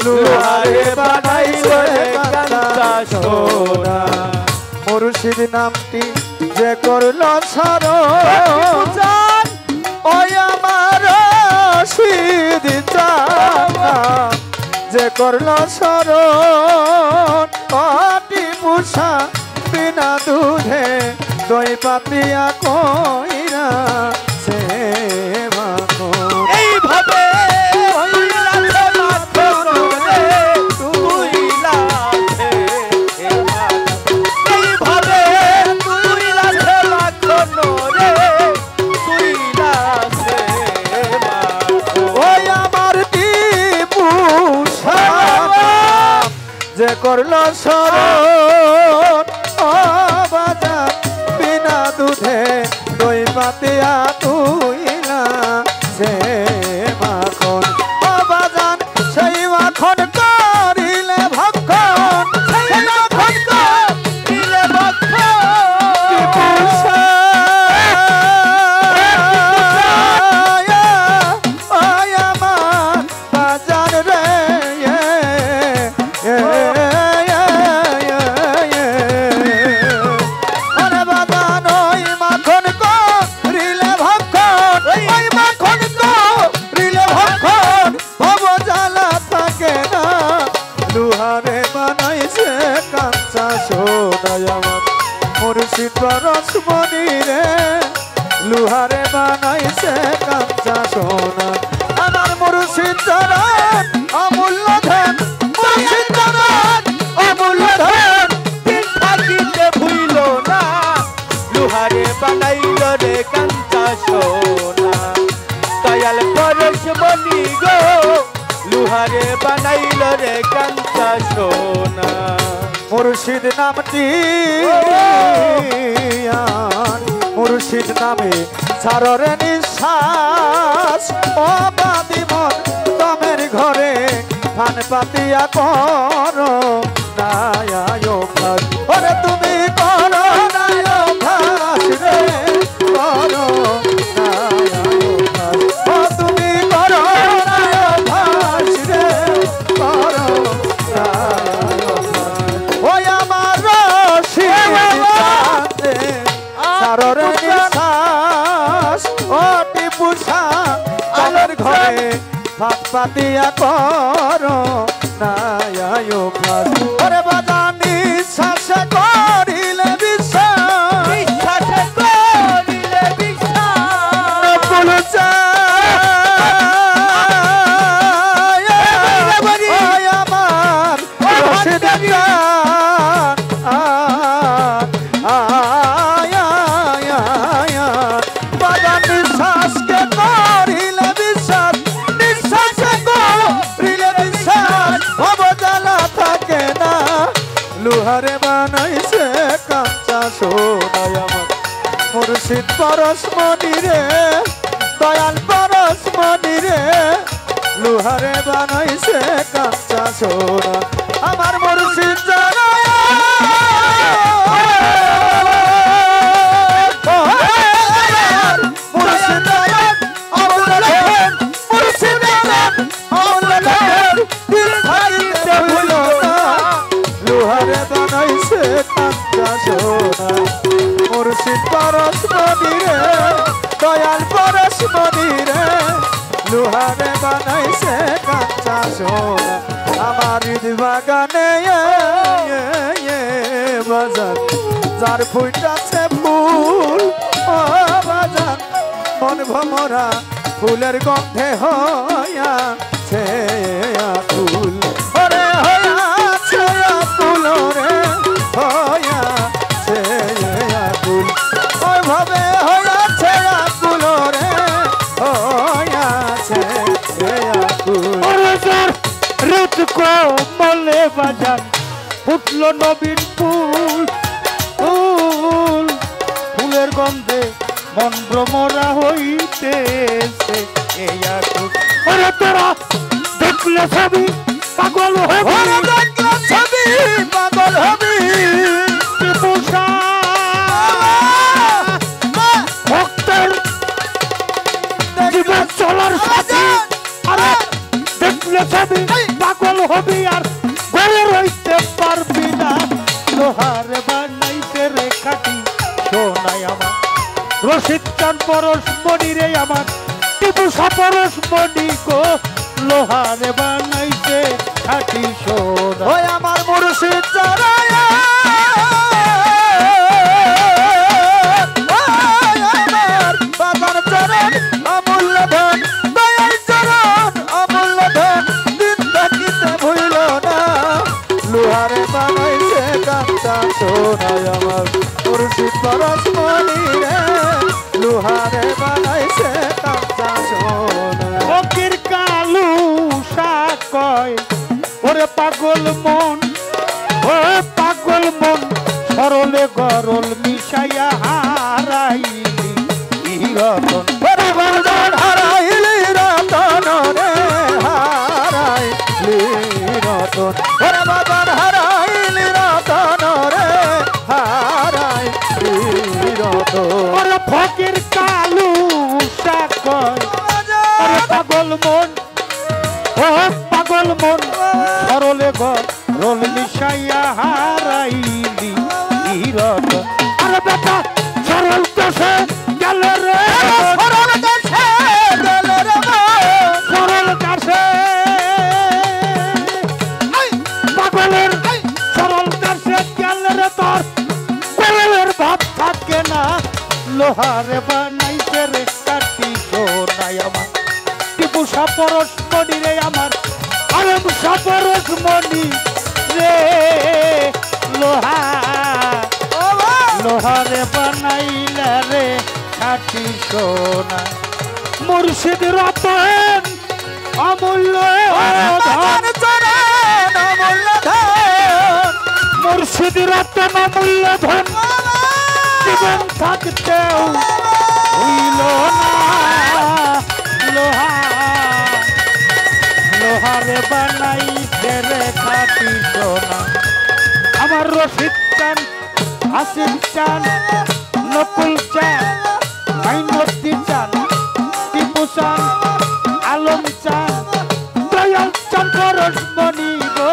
[SPEAKER 3] লোহারে বানাইছে কাঞ্চা সোনা মুর্শিদ নামটি যে করল স্মরণ ওই আমার মুর্শিদ জান যে করল স্মরণ টিপু শাহ বিনা দুধে দই পাতিয়া কইরা সে মাখন
[SPEAKER 4] এইভাবে
[SPEAKER 3] ওই আমার টিপু শাহ যে করল স্মরণ বাজার বিনা দুধে দই পাতিয়া তুইলা সে মাখন বাজান সেই মাখন করিলে ভক্ষণ সেই মাখন করিলে ভক্ষণ টিপু ওই আমার বাজান রে আরে বাজান ওই মাখন করিলে ভক্ষণ ওই মাখন করিলে ভক্ষণ ভব জ্বালা থাকে না লোহারে বানাইছে কাঞ্চা সোনায় আমার মুর্শিদ পরশমণি রে লোহারে বানাইছে কাঞ্চা সোনা আমার মুর্শিদ চরণ অমূল্য ধন মুর্শিদ চরণ অমূল্য ধন
[SPEAKER 4] দিন থাকিতে ভুইল না লোহারে বানাইল রে কাঞ্চা সোনা দয়াল পরশমণি গো লোহারে বানাইল রে কাঞ্চা সোনা
[SPEAKER 3] মুর্শিদ নামটি মুর্শিদ নামে সাররে নিঃশ্বাস অবাদিমন তমের ঘরে ফান পাতিয়া করো নায়ায় ভাস ওরে তুমি করো নায় ভাস রে করো নায়ায় ভাস ও তুমি করো নায় ভাস রে করো নায়ায় ভাস ওই আমার রশিদ চাঁদে সাররে নিঃশ্বাস ও টিপু শাহ তালের ঘরে ভাত পাতিয়া করো নায়ায় ভাস ওরে বাজান নিঃশ্বাস করিলে বিশ্বাস
[SPEAKER 4] বিশ্বাস করিলে বিশ্বাস
[SPEAKER 3] ফুল চায় ওই আমার রশিদ চাঁদ বাজান নিঃশ্বাসকে করিলে বিশ্বাস নিঃশ্বাসে করিলে বিশ্বাস ভব জ্বালা থাকে না লোহারে বানাইছে কাঞ্চা সোনায় আমার মুর্শিদ পরশমণি রে দয়াল পরশমণি রে লোহারে বানাইছে কাঞ্চা সোনা আমার মুর্শিদ জানায় মুর্শিদ দয়াল অমূল্য ধন মুর্শিদ দয়াল অমূল্য ধন দিন থাকিতে ভুইল না লোহারে বানাইছে কাঞ্চা সোনা মুর্শিদ পরশমণি রে লোহারে বানাইছে কাঁচা সোনা আমার হৃদ বাগানে বাজান যার ফুটাছে ফুল ও বাজান মন ভমরা ফুলের গন্ধে হইয়াছে আকুল ওরে হইয়াছে আকুল রে হইয়াছে আকুল ওইভাবে হইয়াছে আকুল রে হইয়াছে আকুল
[SPEAKER 1] রুত কোমলে বাজান ফুটলো নবীন ফুল ফুল ফুলের গন্ধে মন ভ্রমরা হইতেছে এই আকুল ওরে তোরা দেখলে ছবি পাগল হবি
[SPEAKER 3] ওরে দেখলে ছবি পাগল হবি
[SPEAKER 1] টিপুসা ভক্তের জীবন চলার সাথী আরে দেখলে ছবি পাগল হবি আর ঘরে রইতে পারবি না লোহার বানাইতে রে খাটি সোনাই আমার রশিদ চান পরশ মণি রে আমার টিপুসা পরশ মণি গো লোহার বানাইতে খাটি সোনা
[SPEAKER 3] ওই আমার মুর্শিদ চরায় আমার বাবার চরণ অমূল্য ধন দয়াল চরণ অমূল্য ধন দিন থাকিতে ভুইল না লোহারে বানাইছে কাঁচা সোনায় আমার মুর্শিদ পরশ মণি রে লোহারে বানাইছে কাঁচা সোনা
[SPEAKER 1] ফকির কালু শাক কয় ওরে পাগল মন ও পাগল মন সরলে গরল মিশাইয়া হারাইলি রতন
[SPEAKER 3] ওরে বরদান হারাইলি রতন রে হারাইলি রতন ওরে বরদান হারাইলি রতন রে হারাইলি রতন
[SPEAKER 1] ওরে ফকির কালু শাক কয় ওরে পাগল মন ও পাগল মন সরলে গরল মিশাইয়া হারাইলি রতন আরে বেটা সরল দেশে গেল রে
[SPEAKER 3] সরল দেশে গেল রে
[SPEAKER 1] সরল কাছে পাগলের সরল কাছে গেল রে তোর পাগলের ভাব থাকে না লোহারে বানাইছে রে কাটি সোনাই আমার টিপুসা পরশ মণি রে আমার আলম সাপরশ মণি রে লোহা লোহারে বানাইলে রে খাটি সোনা মুর্শিদ রতন অমূল্য ধন
[SPEAKER 3] চরণ অমূল্য ধন
[SPEAKER 1] মুর্শিদ রতন অমূল্য ধন জীবন থাকতেও হইল না লোহা লোহারে বানাইছে রে খাটি সোনা আমার রশিদ চান আসিফ চান নকুল চান মাইনতি চান টিপু চান আলম চান দয়াল চান পরশ মণি গো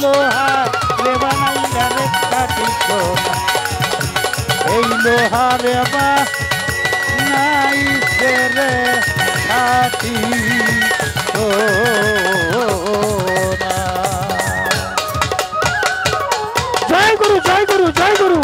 [SPEAKER 1] লোহারে বানাইলে রে খাটি সোনা এই লোহারে বানাইছে রে খাটি সোনা জয় গুরু জয় গুরু জয় গুরু